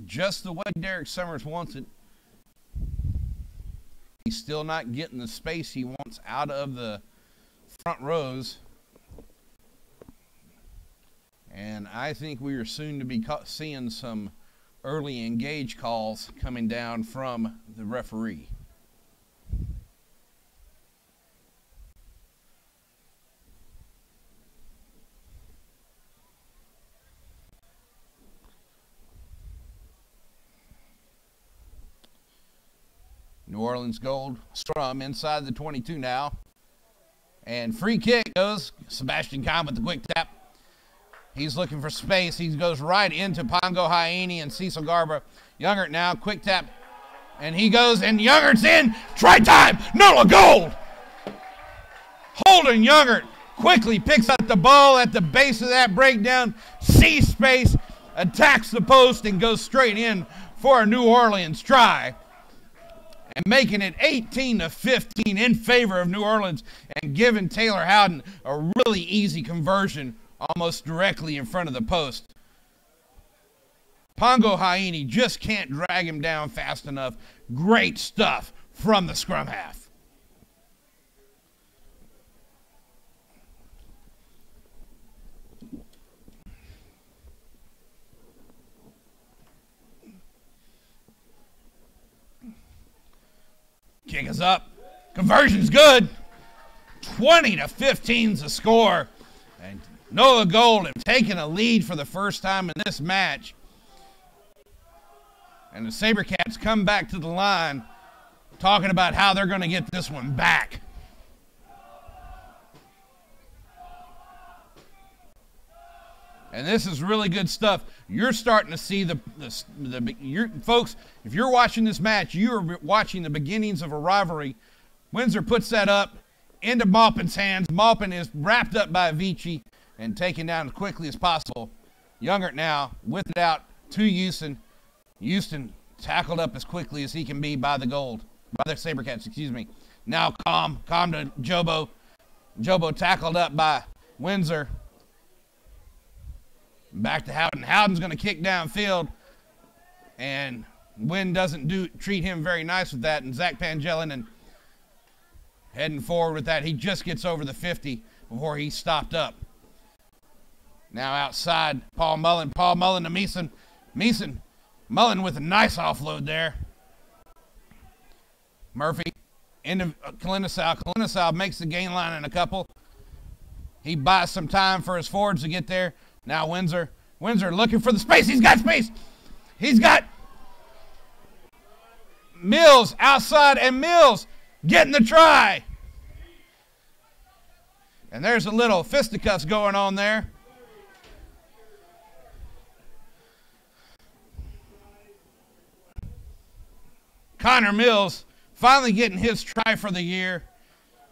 just the way Derek Summers wants it. He's still not getting the space he wants out of the front rows. And I think we are soon to be seeing some early engage calls coming down from the referee. New Orleans gold scrum inside the 22 now. And free kick goes Sebastian Kahn with the quick tap. He's looking for space. He goes right into Pongo Haini and Cecil Garba. Youngert now, quick tap. And he goes, and Youngert's in. Try time. NOLA gold. Holden Youngert quickly picks up the ball at the base of that breakdown. Sees space, attacks the post, and goes straight in for a New Orleans try. And making it 18-15 in favor of New Orleans and giving Taylor Howden a really easy conversion almost directly in front of the post. Pongo Haini just can't drag him down fast enough. Great stuff from the scrum half. Kick is up. Conversion's good. 20-15's the score. And NOLA Gold have taken a lead for the first time in this match. And the Saber Cats come back to the line talking about how they're going to get this one back. And this is really good stuff. You're starting to see folks, if you're watching this match, you're watching the beginnings of a rivalry. Windsor puts that up into Maupin's hands. Maupin is wrapped up by Avicii and taken down as quickly as possible. Youngert now with it out to Houston. Houston tackled up as quickly as he can be by the Saber Cats, excuse me. Now calm to Jobo. Jobo tackled up by Windsor. Back to Howden. Howden's going to kick downfield, and Wynn doesn't treat him very nice with that, and Zach Pangelin heading forward with that. He just gets over the 50 before he's stopped up. Now outside, Paul Mullen. Paul Mullen to Meeson. Mullen with a nice offload there. Murphy into Kalinisau. Kalinisau makes the gain line in a couple. He buys some time for his forwards to get there. Now Windsor looking for the space. He's got space. He's got Mills outside, and Mills getting the try. And there's a little fisticuffs going on there. Connor Mills finally getting his try for the year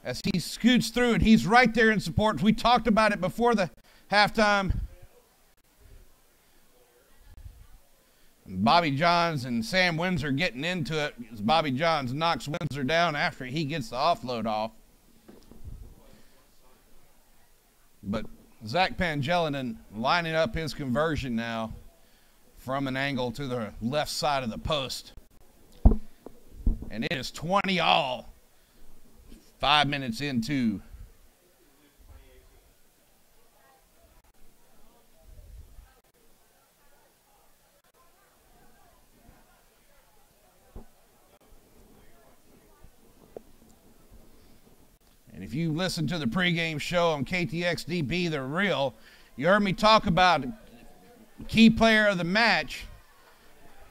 as he scoots through, and he's right there in support. We talked about it before the halftime. Bobby Johns and Sam Windsor getting into it as Bobby Johns knocks Windsor down after he gets the offload off. But Zach Pangelin lining up his conversion now from an angle to the left side of the post. And it is 20-all 5 minutes into. And if you listen to the pregame show on KTXDB, The Real, you heard me talk about key player of the match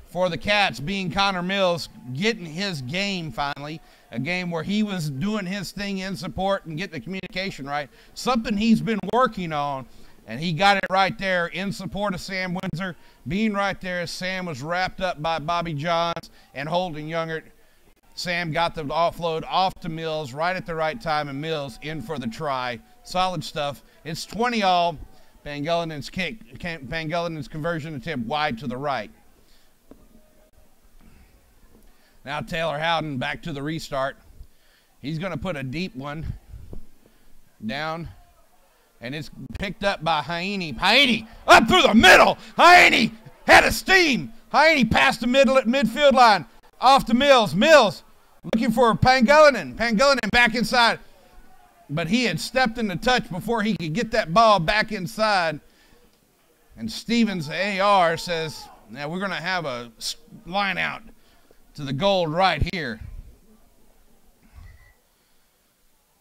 for the Cats being Connor Mills, getting his game finally, a game where he was doing his thing in support and getting the communication right, something he's been working on, and he got it right there in support of Sam Windsor, being right there as Sam was wrapped up by Bobby Johns and Holden Youngert. Sam got the offload off to Mills right at the right time, and Mills in for the try. Solid stuff. It's 20-all. Pangelin's conversion attempt wide to the right. Now Taylor Howden back to the restart. He's going to put a deep one down, and it's picked up by Haini. Haini up through the middle. Haini had a steam. Haini passed the midfield line off to Mills. Mills looking for Pangelin. Pangelin back inside, but he had stepped into touch before he could get that ball back inside. And Stevens, AR, says, now we're going to have a line out to the gold right here.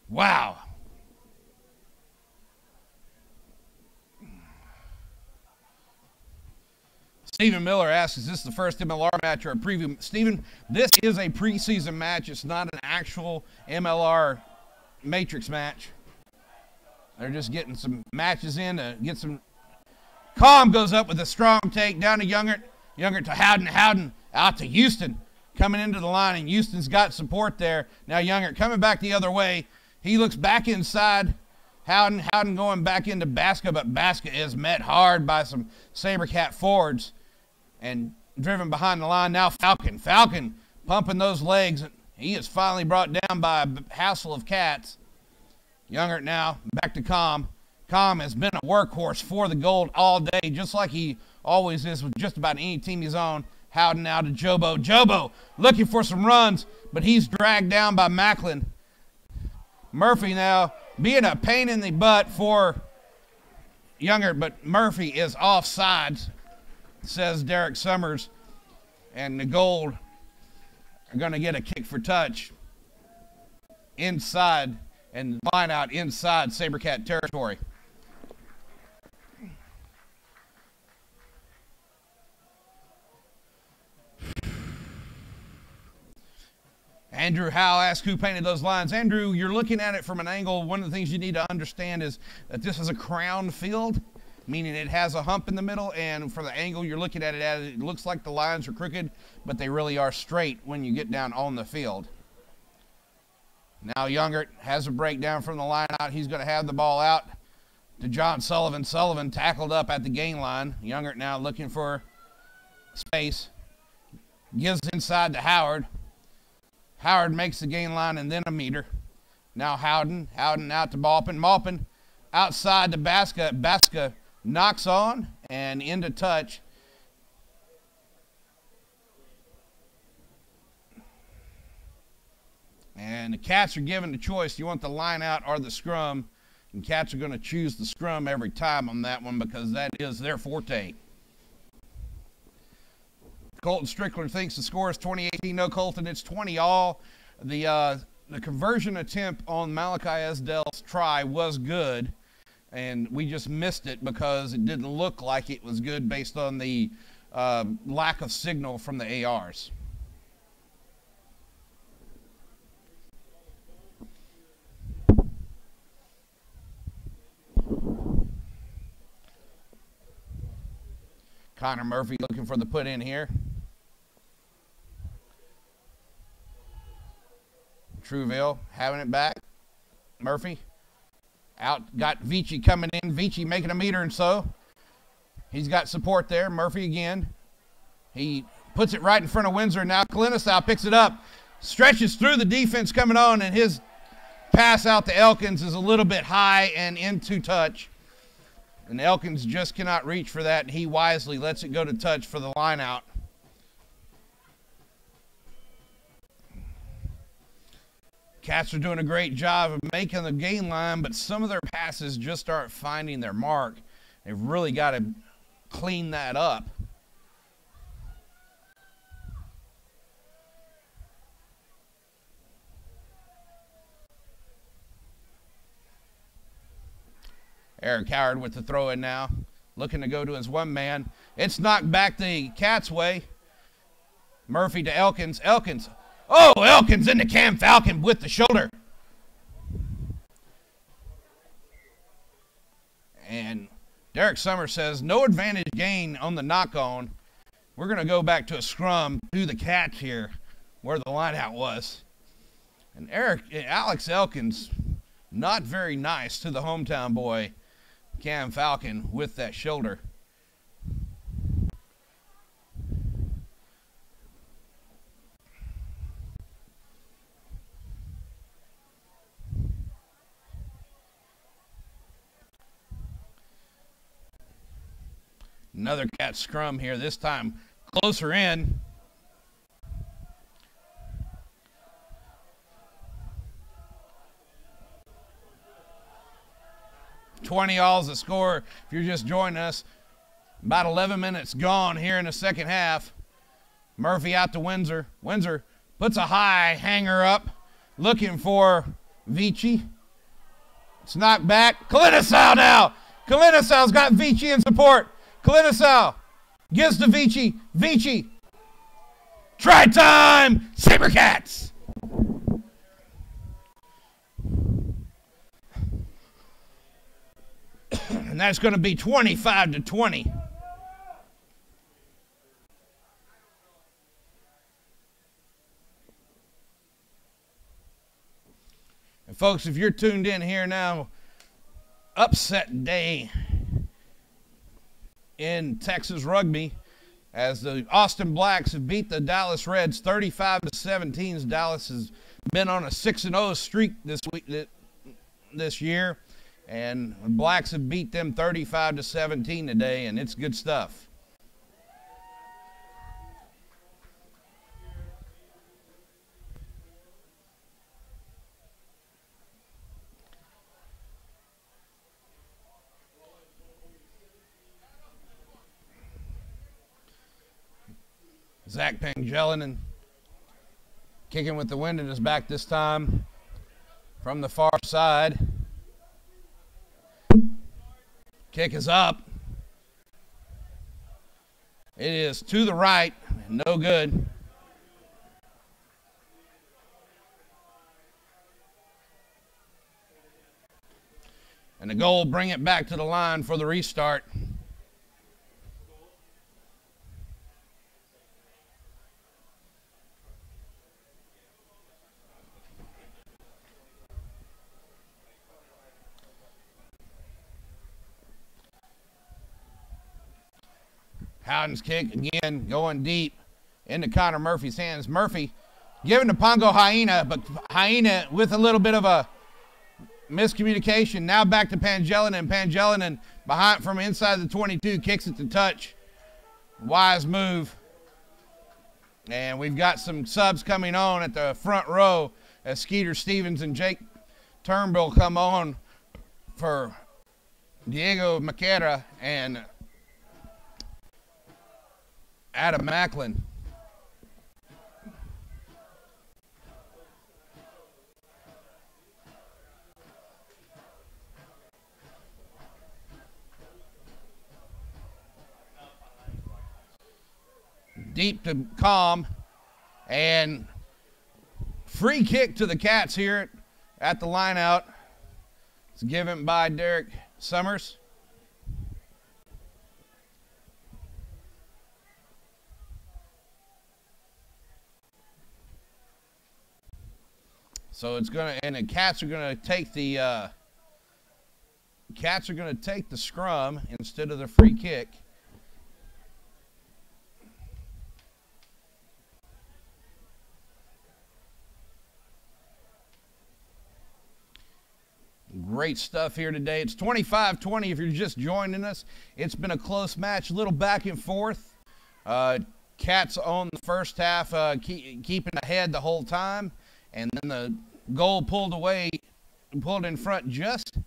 Wow. Stephen Miller asks, is this the first MLR match or a preview? Stephen, this is a preseason match. It's not an actual MLR matrix match. They're just getting some matches in to get some. Calm goes up with a strong take down to Youngert. Youngert to Howden. Howden out to Houston. Coming into the line, and Houston's got support there. Now Youngert coming back the other way. He looks back inside. Howden going back into Basca, but Basca is met hard by some Saber Cat forwards and driven behind the line. Now Falcon. Falcon pumping those legs. He is finally brought down by a hassle of cats. Youngert now back to Calm. Calm has been a workhorse for the gold all day, just like he always is with just about any team he's on. Howden now to Jobo. Jobo looking for some runs, but he's dragged down by Macklin. Murphy now being a pain in the butt for Youngert, but Murphy is offsides, says Derek Summers. And the gold are going to get a kick for touch inside and line out inside Sabercat territory. Andrew Howe asks who painted those lines. Andrew, you're looking at it from an angle. One of the things you need to understand is that this is a crown field, meaning it has a hump in the middle, and from the angle you're looking at it at, it looks like the lines are crooked, but they really are straight when you get down on the field. Now Youngert has a breakdown from the line out. He's going to have the ball out to John Sullivan. Sullivan tackled up at the gain line. Youngert now looking for space. Gives inside to Howard. Howard makes the gain line and then a meter. Now Howden. Howden out to Maupin. Maupin outside to Basca. Basca knocks on and into touch. And the Cats are given the choice. You want the line out or the scrum? And Cats are going to choose the scrum every time on that one because that is their forte. Colton Strickler thinks the score is 20-18. No, Colton, it's 20-all. The conversion attempt on Malachi Esdel's try was good, and we just missed it because it didn't look like it was good based on the lack of signal from the ARs. Connor Murphy looking for the put in here. Trouville having it back. Murphy out, got Vici coming in. Vici making a meter and so. He's got support there. Murphy again. He puts it right in front of Windsor. Now Kalinisau picks it up. Stretches through the defense coming on, and his pass out to Elkins is a little bit high and into touch. And Elkins just cannot reach for that, and he wisely lets it go to touch for the line out. Cats are doing a great job of making the gain line, but some of their passes just aren't finding their mark. They've really got to clean that up. Eric Howard with the throw in now, looking to go to his one man. It's knocked back the Cats' way. Murphy to Elkins. Elkins. Oh, Elkins into Cam Falcon with the shoulder. And Derek Summers says no advantage gain on the knock-on. We're going to go back to a scrum to the Cats here where the line-out was. And Alex Elkins, not very nice to the hometown boy, Cam Falcon, with that shoulder. Another Cat scrum here, this time closer in. $20 the score. If you're just joining us, about 11 minutes gone here in the second half. Murphy out to Windsor. Windsor puts a high hanger up, looking for Vici. It's knocked back. Kalinisau now. Kalinisau's got Vici in support. Kalinisau Gives to Vici. Vici. Try time! Saber Cats! And that's going to be 25-20. And folks, if you're tuned in here now, upset day in Texas rugby as the Austin Blacks have beat the Dallas Reds 35-17. Dallas has been on a 6-0 streak this year, and the Blacks have beat them 35-17 today, and it's good stuff. Zach Pangelinan kicking with the wind in his back this time from the far side. Kick is up. It is to the right, no good. And the goal, bring it back to the line for the restart. Howden's kick again, going deep into Connor Murphy's hands. Murphy giving to Pongo Hyena, but Hyena with a little bit of a miscommunication. Now back to Pangelinan. Pangelinan behind from inside the 22, kicks it to touch. Wise move. And we've got some subs coming on at the front row as Skeeter Stevens and Jake Turnbull come on for Diego Maquera and Adam Macklin. Deep to Calm, and free kick to the Cats here at the line out. It's given by Derek Summers. So it's going to, and the Cats are going to take the scrum instead of the free kick. Great stuff here today. It's 25-20 if you're just joining us. It's been a close match, a little back and forth. Cats own the first half, keeping ahead the whole time. And then the goal pulled in front just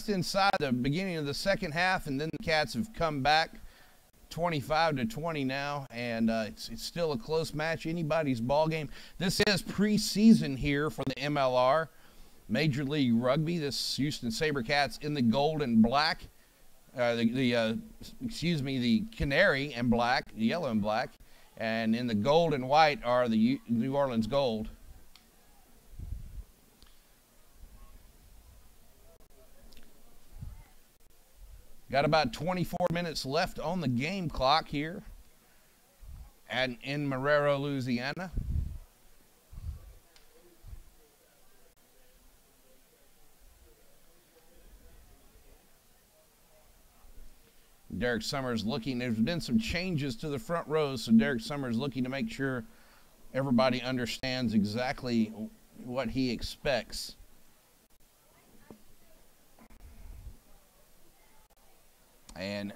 inside the beginning of the second half, and then the Cats have come back 25-20 now, and it's still a close match, anybody's ball game. This is preseason here for the MLR, Major League Rugby. This Houston Saber Cats in the gold and black, the canary and black, the yellow and black, and in the gold and white are the New Orleans Gold. Got about 24 minutes left on the game clock here in Marrero, Louisiana. Derek Summers looking. There's been some changes to the front rows, so Derek Summers looking to make sure everybody understands exactly what he expects. And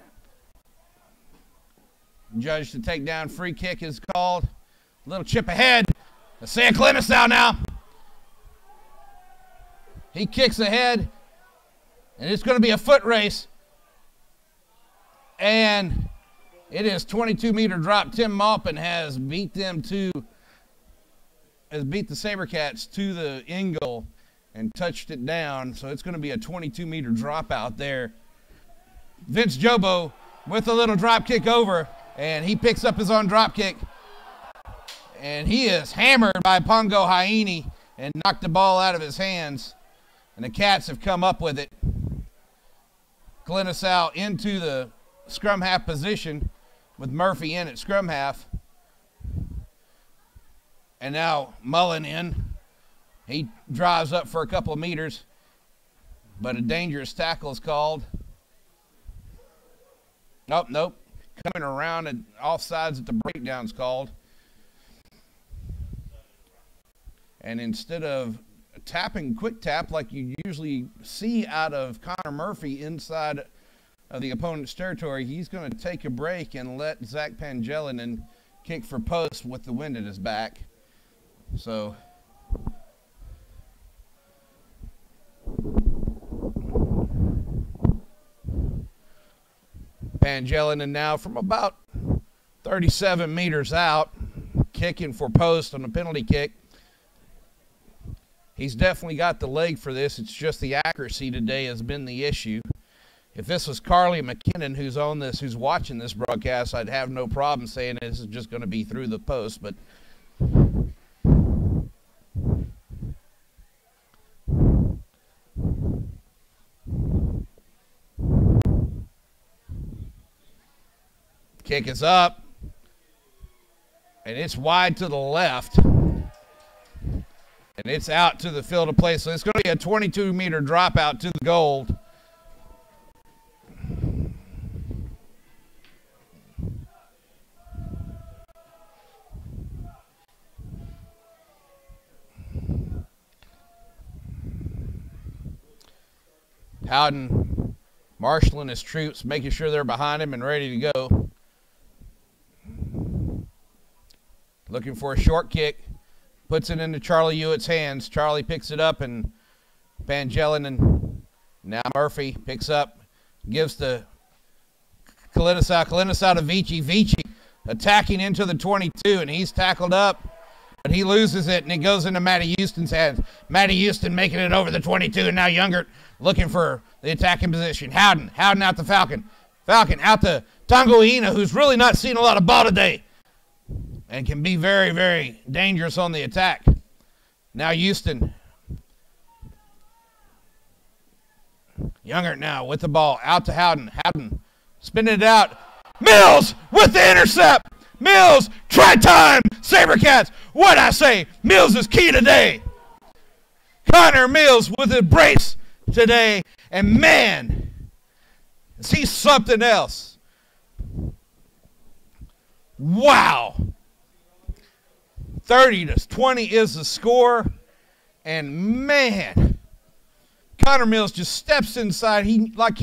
judge to take down, free kick is called. Little chip ahead. Sam Clemens now. He kicks ahead, and it's going to be a foot race. And it is 22-meter drop. Tim Maupin has beat the Saber Cats to the end goal and touched it down. So it's going to be a 22-meter drop out there. Vince Jobo with a little drop kick over, and he picks up his own drop kick. And he is hammered by Pongo Haini and knocked the ball out of his hands. And the Cats have come up with it. Glenasau into the scrum half position with Murphy in at scrum half. And now Mullen in. He drives up for a couple of meters, but a dangerous tackle is called. Nope. Coming around and offsides at the breakdown's called. And instead of tapping quick tap like you usually see out of Connor Murphy inside of the opponent's territory, he's going to take a break and let Zach Pangelinen kick for post with the wind at his back. So Pangelinen now from about 37 meters out, kicking for post on a penalty kick. He's definitely got the leg for this. It's just the accuracy today has been the issue. If this was Carly McKinnon who's on this, who's watching this broadcast, I'd have no problem saying this is just going to be through the post. But kick is up, and it's wide to the left. And it's out to the field of play. So it's going to be a 22-meter dropout to the goal. Howden marshaling his troops, making sure they're behind him and ready to go. Looking for a short kick. Puts it into Charlie Hewitt's hands. Charlie picks it up, and Pangelinen, now Murphy picks up, gives to Kalinisau. Kalinisau to Vici. Vici attacking into the 22, and he's tackled up, but he loses it, and it goes into Matty Houston's hands. Matty Houston making it over the 22, and now Youngert looking for the attacking position. Howden out to Falcon. Falcon out to Tongoina, who's really not seen a lot of ball today, and can be very, very dangerous on the attack. Now Houston. Youngert now with the ball. Out to Howden. Howden spinning it out. Mills with the intercept. Mills, try time. Sabercats, what'd I say? Mills is key today. Connor Mills with a brace today. And man, is he something else. Wow. 30-20 is the score, and man, Connor Mills just steps inside. He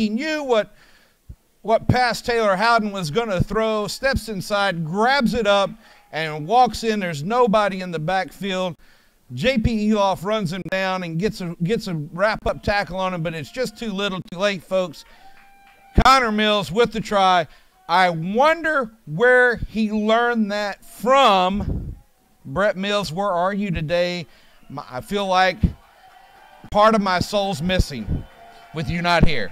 knew what pass Taylor Howden was going to throw. Steps inside, grabs it up, and walks in. There's nobody in the backfield. J.P. Eloff runs him down and gets a wrap-up tackle on him, but it's just too little, too late, folks. Connor Mills with the try. I wonder where he learned that from. Brett Mills, where are you today? I feel like part of my soul's missing with you not here.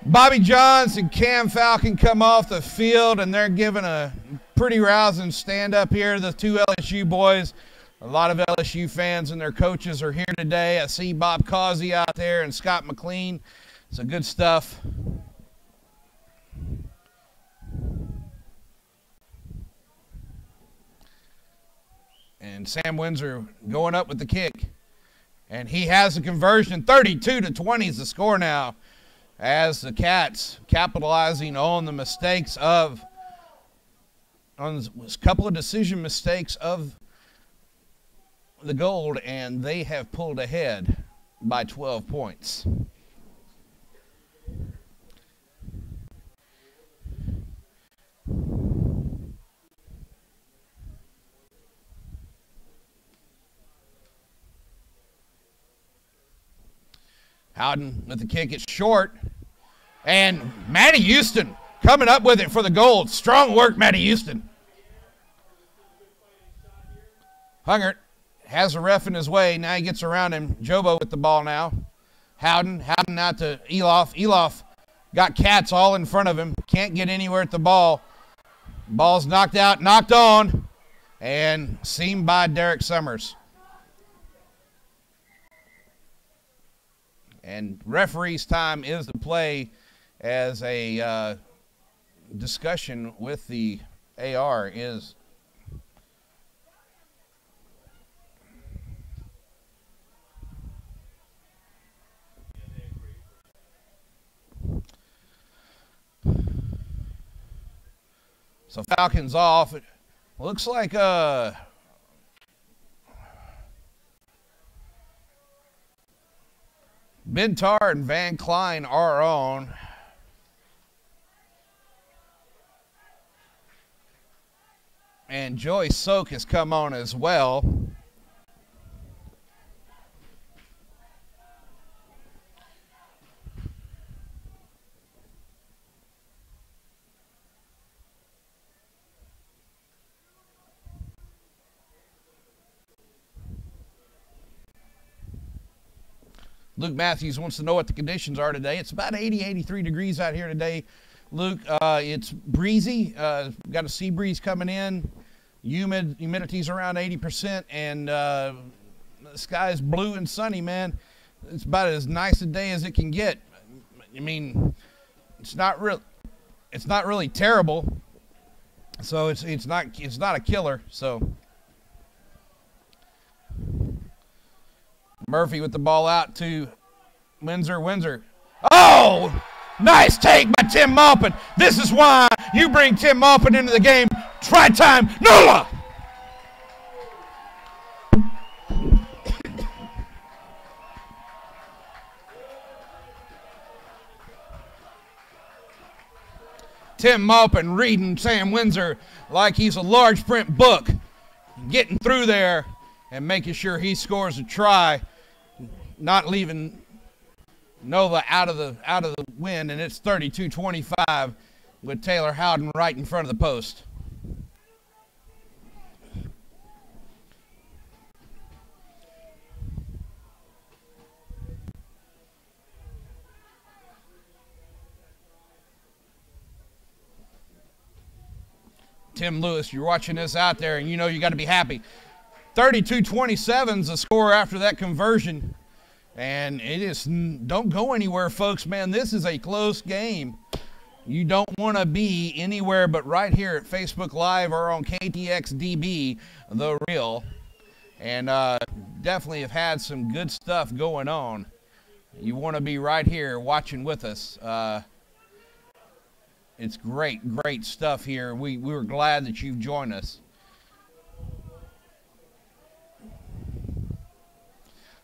Bobby Johns and Cam Falcon come off the field, and they're giving a pretty rousing stand-up here. The two LSU boys, a lot of LSU fans and their coaches are here today. I see Bob Causey out there and Scott McLean. So good stuff. And Sam Windsor going up with the kick. And he has a conversion. 32-20 is the score now, as the Cats capitalizing on the mistakes on a couple of decision mistakes of the Gold, and they have pulled ahead by 12 points. Howden with the kick. It's short. And Matty Houston coming up with it for the Gold. Strong work, Matty Houston. Hungert has a ref in his way. Now he gets around him. Jobo with the ball now. Howden out to Eloff. Eloff Got Cats all in front of him. Can't get anywhere at the ball. Ball's knocked out, knocked on, and seamed by Derek Summers. And referee's time is to play as a discussion with the AR is. So Falcons off. It looks like Bintar and Van Klein are on. And Joy Soak has come on as well. Luke Matthews wants to know what the conditions are today. It's about 80, 83 degrees out here today. Luke, it's breezy. Got a sea breeze coming in. Humidity's around 80%, and the sky is blue and sunny, man. It's about as nice a day as it can get. I mean, it's not really terrible. So it's not a killer. So Murphy with the ball out to Windsor. Oh, nice take by Tim Maupin. This is why you bring Tim Maupin into the game. Try time, NOLA. Tim Maupin reading Sam Windsor like he's a large print book, getting through there and making sure he scores a try, not leaving NOLA out of the win, and it's 32-25 with Taylor Howden right in front of the post. Tim Lewis, you're watching this out there, and you know you got to be happy. 32-27 is the score after that conversion. And it is, don't go anywhere, folks, man. This is a close game. You don't want to be anywhere but right here at Facebook Live or on KTXDB, The Real. And definitely have had some good stuff going on. You want to be right here watching with us. It's great stuff here. We were glad that you've joined us.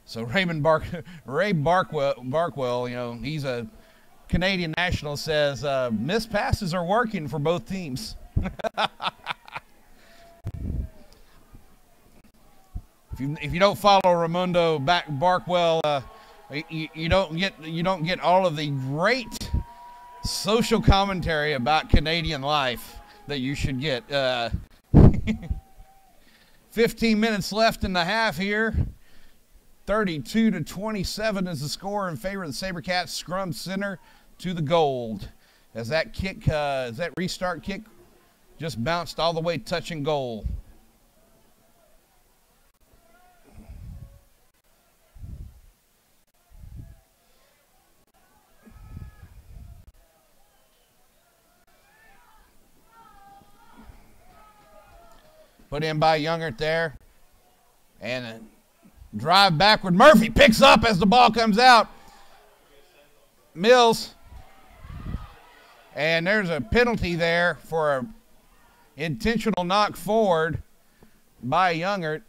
So Ray Barkwell, you know, he's a Canadian national, says missed passes are working for both teams. If you don't follow Raimundo Barkwell, you don't get all of the great social commentary about Canadian life that you should get. 15 minutes left in the half here. 32-27 is the score in favor of the Saber Cats. Scrum center to the gold. As that kick, as that restart kick just bounced all the way touching goal. Put in by Youngert there. And drive backward. Murphy picks up as the ball comes out. Mills. And there's a penalty there for an intentional knock forward by Youngert.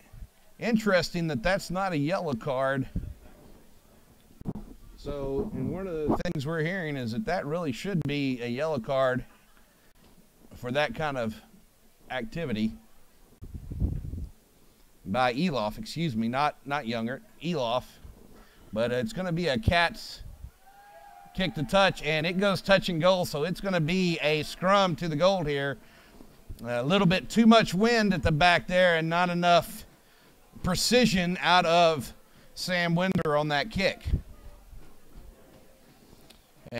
Interesting that that's not a yellow card. So, and one of the things we're hearing is that really should be a yellow card for that kind of activity. By Eloff, excuse me, not Youngert, Eloff. But it's going to be a Cats kick to touch, and it goes touch and goal, so it's going to be a scrum to the goal here. A little bit too much wind at the back there and not enough precision out of Sam Windsor on that kick.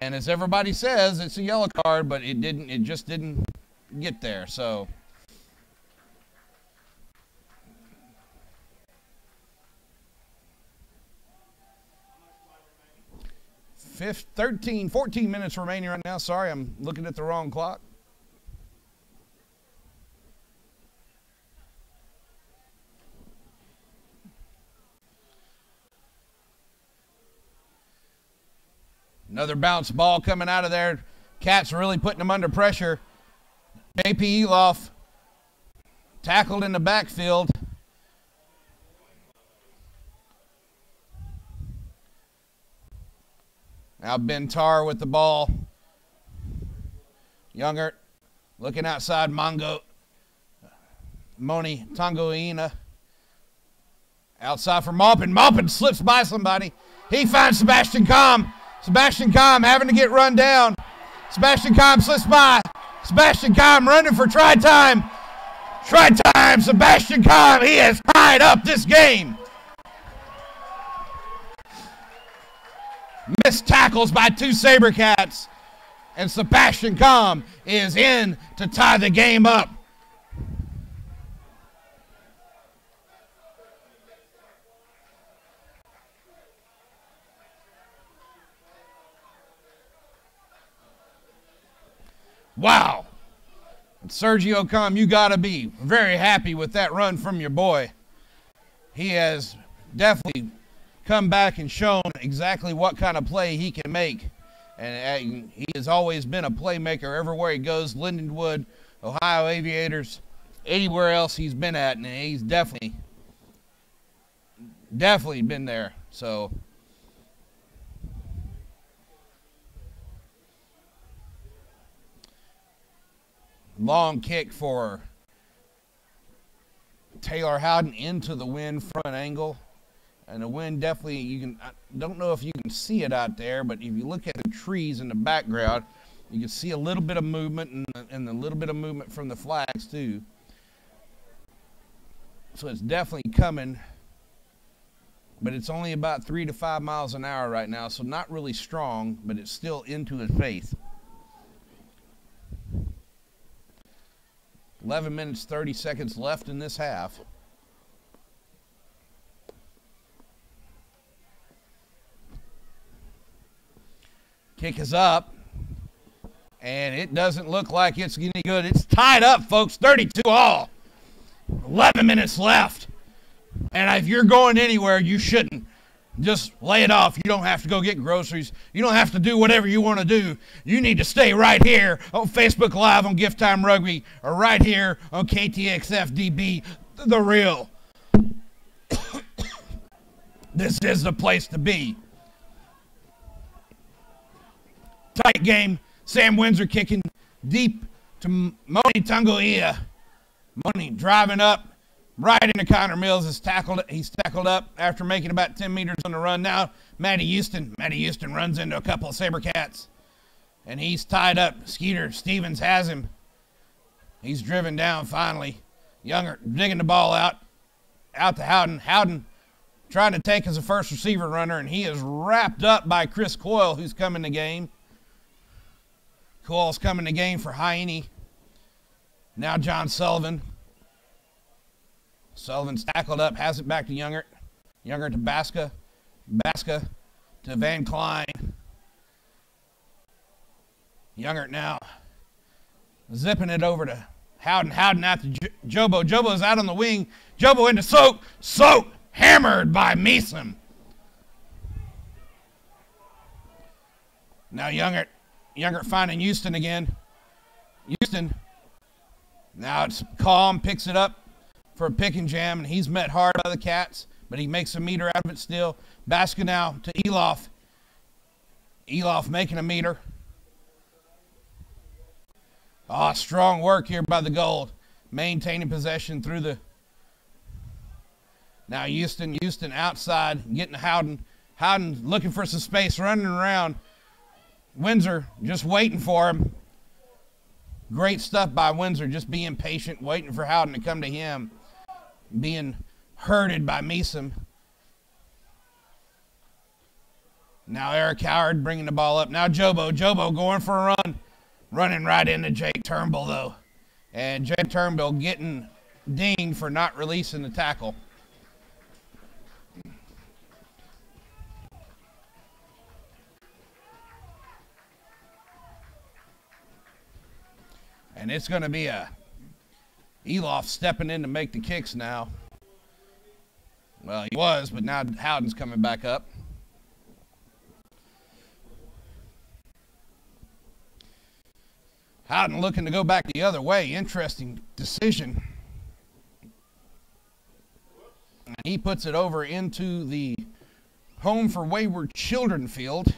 And as everybody says, it's a yellow card, but it just didn't get there. So 14 minutes remaining right now. Sorry, I'm looking at the wrong clock. Another bounce ball coming out of there. Cats really putting them under pressure. JP Eloff tackled in the backfield. Now Ben Tar with the ball. Youngert looking outside. Moni Tongoina. Outside for Maupin. Maupin slips by somebody. He finds Sebastian Comm. Sebastian Comm having to get run down. Sebastian Comm slips by. Sebastian Comm running for try time. Try time, Sebastian Comm. He has tied up this game. Missed tackles by two Saber Cats. And Sebastian Comm is in to tie the game up. Wow. And Sergio Comm, you got to be very happy with that run from your boy. He has definitely come back and shown exactly what kind of play he can make. And he has always been a playmaker everywhere he goes. Lindenwood, Ohio Aviators, anywhere else he's been at, and he's definitely been there. So long kick for Taylor Howden into the wind front angle. And the wind definitely, I don't know if you can see it out there, but if you look at the trees in the background, you can see a little bit of movement and a little bit of movement from the flags too. So it's definitely coming, but it's only about 3 to 5 miles an hour right now, so not really strong, but it's still into his face. 11 minutes, 30 seconds left in this half. Kick is up, and it doesn't look like it's any good. It's tied up, folks, 32-all. 11 minutes left. And if you're going anywhere, you shouldn't. Just lay it off. You don't have to go get groceries. You don't have to do whatever you want to do. You need to stay right here on Facebook Live on GiftTime Rugby or right here on KTXFDB, The Real. This is the place to be. Tight game. Sam Windsor kicking deep to Moni Tangoia. Moni driving up right into Connor Mills. He's tackled up after making about 10 meters on the run. Now Matty Houston runs into a couple of Saber Cats. And he's tied up. Skeeter Stevens has him. He's driven down finally. Younger digging the ball out to Howden. Howden trying to take as a first receiver runner, and he is wrapped up by Chris Coyle, who's coming to game. Coyle's coming to game for Hyaney. Now John Sullivan. Sullivan's tackled up, has it back to Youngert. Youngert to Baska. Baska to Van Klein. Youngert now zipping it over to Howden. Howden out to Jobo. Jobo's out on the wing. Jobo into Soak. Soak hammered by Meeson. Now Youngert finding Houston again. Houston. Now it's Calm, picks it up for a pick and jam, and he's met hard by the Cats, but he makes a meter out of it still. Baska now to Eloff. Eloff making a meter. Oh, strong work here by the Gold. Maintaining possession through the... Now Houston outside, getting to Howden. Howden looking for some space, running around. Windsor just waiting for him. Great stuff by Windsor, just being patient, waiting for Howden to come to him. Being herded by Meeson. Now Eric Howard bringing the ball up. Now Jobo going for a run. Running right into Jake Turnbull, though. And Jake Turnbull getting dinged for not releasing the tackle. And it's going to be a Elof stepping in to make the kicks now. Well, he was, but now Howden's coming back up. Howden looking to go back the other way. Interesting decision. And he puts it over into the Home for Wayward Children field.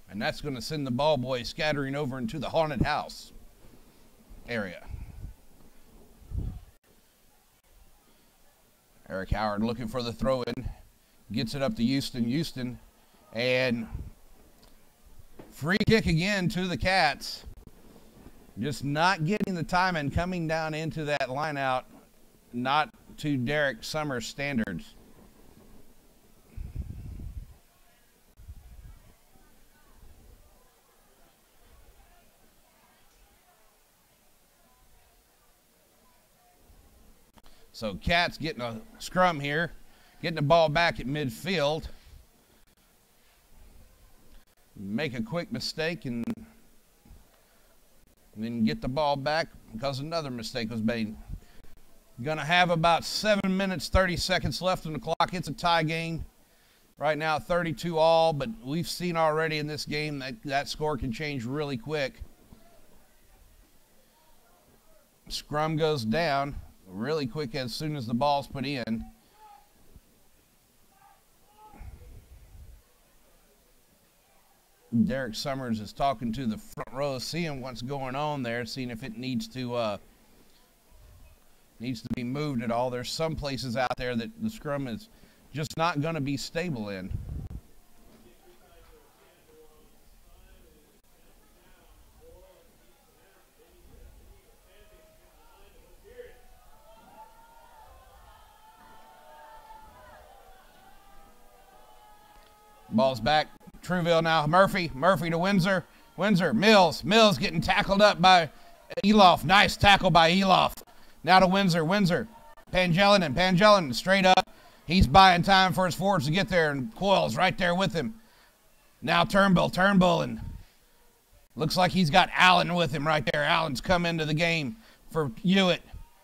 And that's going to send the ball boy scattering over into the haunted house area. Eric Howard looking for the throw-in. Gets it up to Houston. And free kick again to the Cats. Just not getting the time and coming down into that line out. Not to Derek Summers' standards. So Cats getting a scrum here, getting the ball back at midfield. Make a quick mistake and then get the ball back because another mistake was made. Gonna have about 7 minutes, 30 seconds left on the clock. It's a tie game. Right now 32 all, but we've seen already in this game that score can change really quick. Scrum goes down really quick as soon as the ball's put in. Derek Summers is talking to the front row, seeing what's going on there, seeing if it needs to be moved at all. There's some places out there that the scrum is just not going to be stable in. Ball's back. Trueville now. Murphy to Windsor. Mills getting tackled up by Elof. Nice tackle by Elof. Now to Windsor. Pangelin straight up. He's buying time for his forwards to get there, and Coyle's right there with him. Now Turnbull, and looks like he's got Allen with him right there. Allen's come into the game for Hewitt.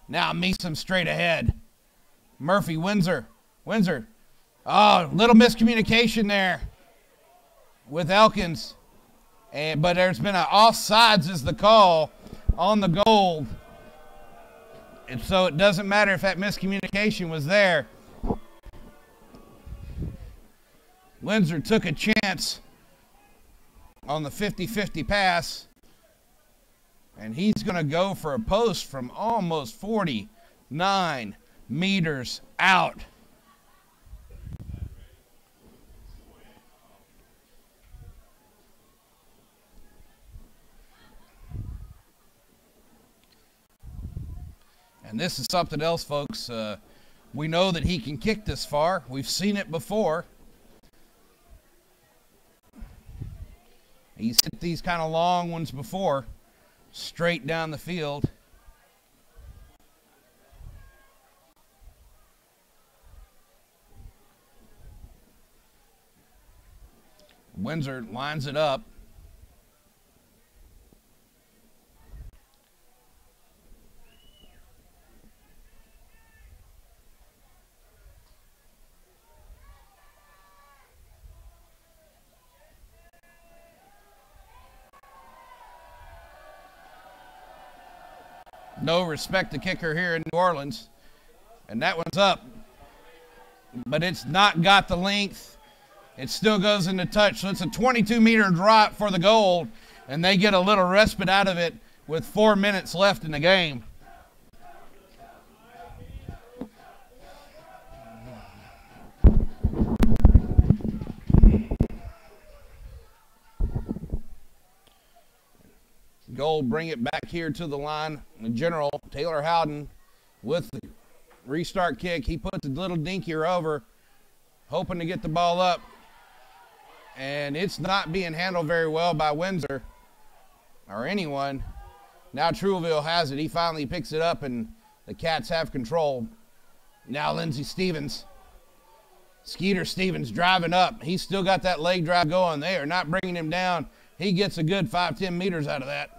Now Meeson straight ahead. Murphy, Windsor. Oh, little miscommunication there with Elkins. But there's been an offsides is the call on the goal. And so it doesn't matter if that miscommunication was there. Windsor took a chance on the 50-50 pass. And he's going to go for a post from almost 49 meters out. And this is something else, folks. We know that he can kick this far. We've seen it before. He's hit these kind of long ones before, straight down the field. Windsor lines it up. No respect to kicker here in New Orleans. And that one's up. But it's not got the length. It still goes into touch. So it's a 22-meter drop for the goal. And they get a little respite out of it with 4 minutes left in the game. Goal bring it back here to the line. The general, Taylor Howden, with the restart kick. He puts a little dinkier over, hoping to get the ball up. And it's not being handled very well by Windsor or anyone. Now Trueville has it. He finally picks it up, and the Cats have control. Now Lindsey Stevens. Skeeter Stevens driving up. He's still got that leg drive going. They are not bringing him down. He gets a good 5-10 meters out of that.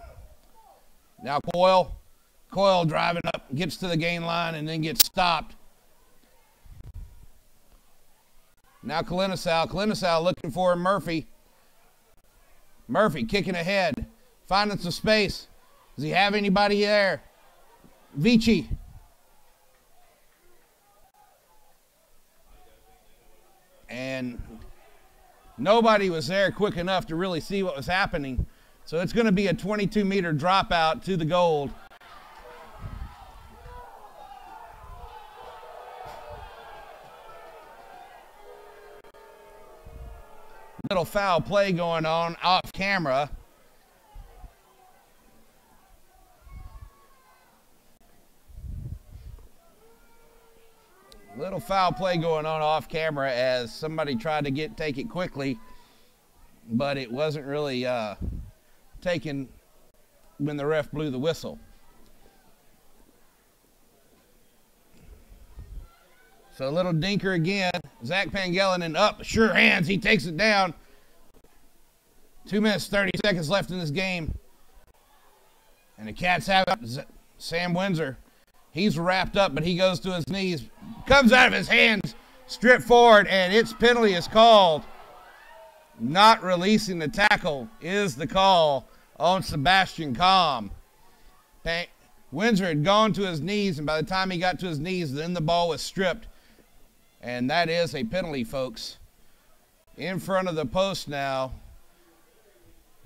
Now Coyle. Coyle driving up, gets to the gain line, and then gets stopped. Now Kalinisau. Kalinisau looking for Murphy. Murphy kicking ahead. Finding some space. Does he have anybody there? Vici. And nobody was there quick enough to really see what was happening. So it's going to be a 22-meter dropout to the goal. Little foul play going on off camera. Little foul play going on off camera as somebody tried to take it quickly, but it wasn't really taken when the ref blew the whistle. So a little dinker again. Zach Pangelinan up, sure hands, he takes it down. 2 minutes, 30 seconds left in this game. And the Cats have it. Sam Windsor, he's wrapped up, but he goes to his knees. Comes out of his hands, stripped forward, and its penalty is called. Not releasing the tackle is the call on Sebastian Comm. Windsor had gone to his knees, and by the time he got to his knees, then the ball was stripped. And that is a penalty, folks. In front of the post now.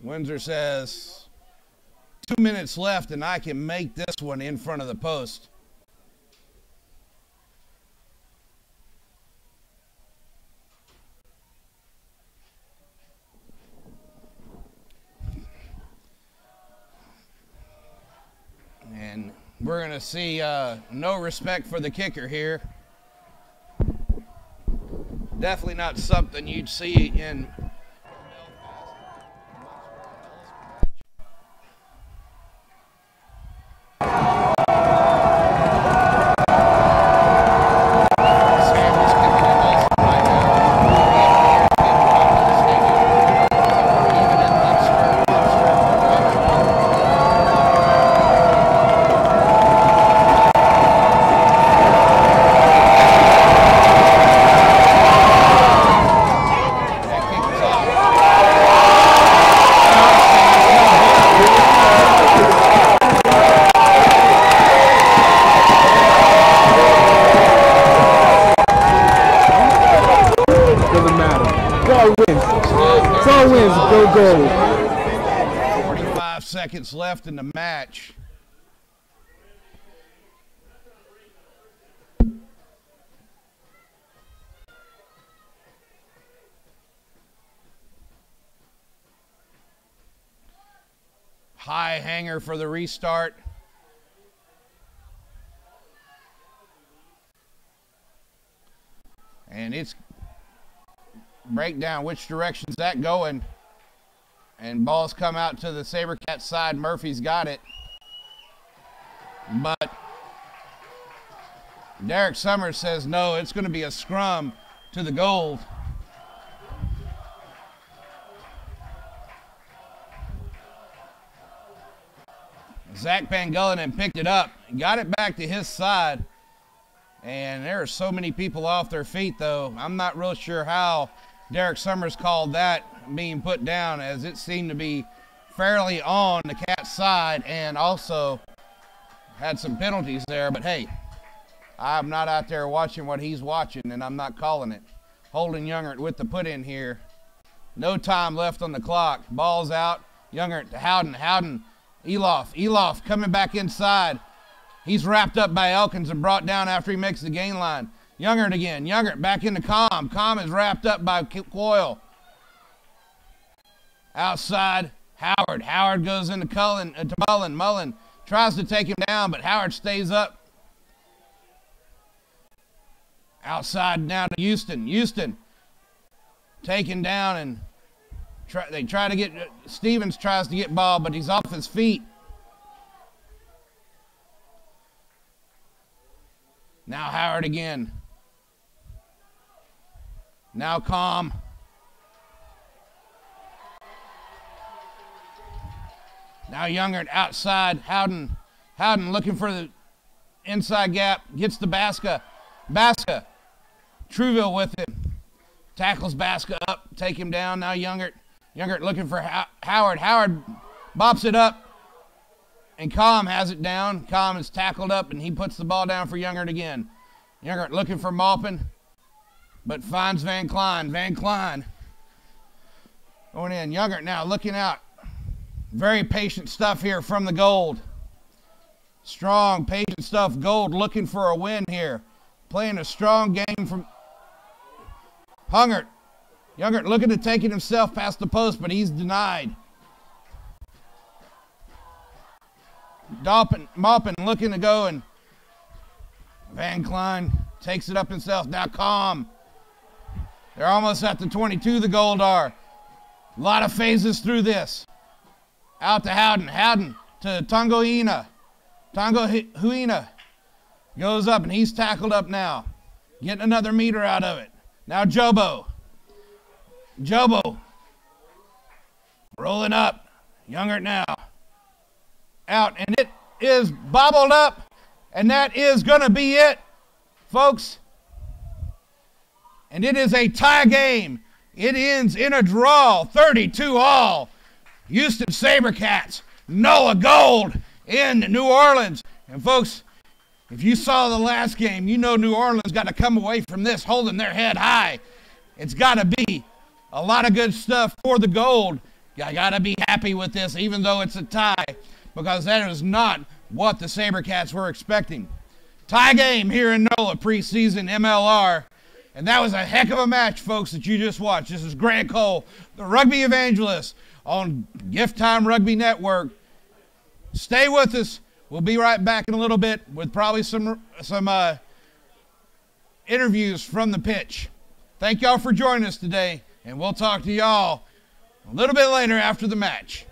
Windsor says, 2 minutes left, and I can make this one in front of the post. And we're going to see no respect for the kicker here. Definitely not something you'd see in goal. 45 seconds left in the match. High hanger for the restart. And it's breakdown. Which direction's that going? And balls come out to the Saber Cat side. Murphy's got it. But Derek Summers says no, it's going to be a scrum to the goal. Zach Pangelinan picked it up, got it back to his side. And there are so many people off their feet, though. I'm not real sure how Derek Summers called that being put down, as it seemed to be fairly on the Cat's side and also had some penalties there. But hey, I'm not out there watching what he's watching, and I'm not calling it. Holden Youngert with the put in here. No time left on the clock. Ball's out. Youngert to Howden. Howden, Eloff coming back inside. He's wrapped up by Elkins and brought down after he makes the gain line. Youngert again. Youngert back into Comm. Comm is wrapped up by Coyle. Outside, Howard goes into to Mullen. Mullen tries to take him down, but Howard stays up. Outside now to Houston. Houston taken down, and they try to get, Stevens tries to get ball, but he's off his feet. Now Howard again. Now Calm. Now Youngert outside. Howden looking for the inside gap. Gets the Baska. Truville with him. Tackles Baska up. Take him down. Now Youngert looking for Howard. Howard bops it up. And Calm has it down. Calm is tackled up, and he puts the ball down for Youngert again. Youngert looking for Maupin, but finds Van Klein. Van Klein going in. Youngert now looking out. Very patient stuff here from the Gold. Strong, patient stuff. Gold looking for a win here. Playing a strong game from Youngert looking to take it himself past the post, but he's denied. Maupin looking to go, and Van Klein takes it up himself. Now Calm. They're almost at the 22, the Gold are. A lot of phases through this. Out to Howden. Howden to Tongohuina. Tongohuina goes up, and he's tackled up now. Getting another meter out of it. Now Jobo. Jobo rolling up. Youngert now. Out, and it is bobbled up, and that is going to be it, folks. And it is a tie game. It ends in a draw, 32-all. Houston Saber Cats, NOLA Gold in New Orleans. And folks, if you saw the last game, you know New Orleans got to come away from this holding their head high. It's got to be a lot of good stuff for the Gold. You got to be happy with this, even though it's a tie, because that is not what the Saber Cats were expecting. Tie game here in NOLA preseason MLR. And that was a heck of a match, folks, that you just watched. This is Grant Cole, the Rugby Evangelist on GiftTime Rugby Network. Stay with us. We'll be right back in a little bit with probably some interviews from the pitch. Thank y'all for joining us today, and we'll talk to y'all a little bit later after the match.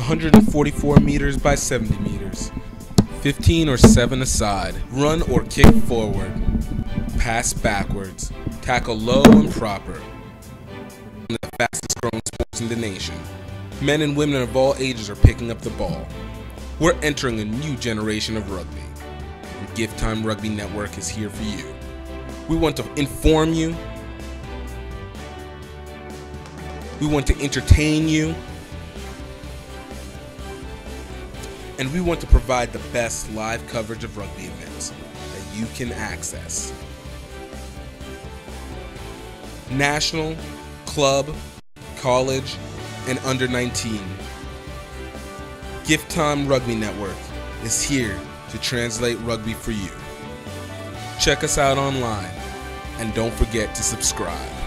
144 meters by 70 meters. 15 or 7 aside. Run or kick forward. Pass backwards. Tackle low and proper. One of the fastest growing sports in the nation. Men and women of all ages are picking up the ball. We're entering a new generation of rugby. And GiftTime Rugby Network is here for you. We want to inform you. We want to entertain you. And we want to provide the best live coverage of rugby events that you can access. National, club, college, and under 19. GiftTime Rugby Network is here to translate rugby for you. Check us out online, and don't forget to subscribe.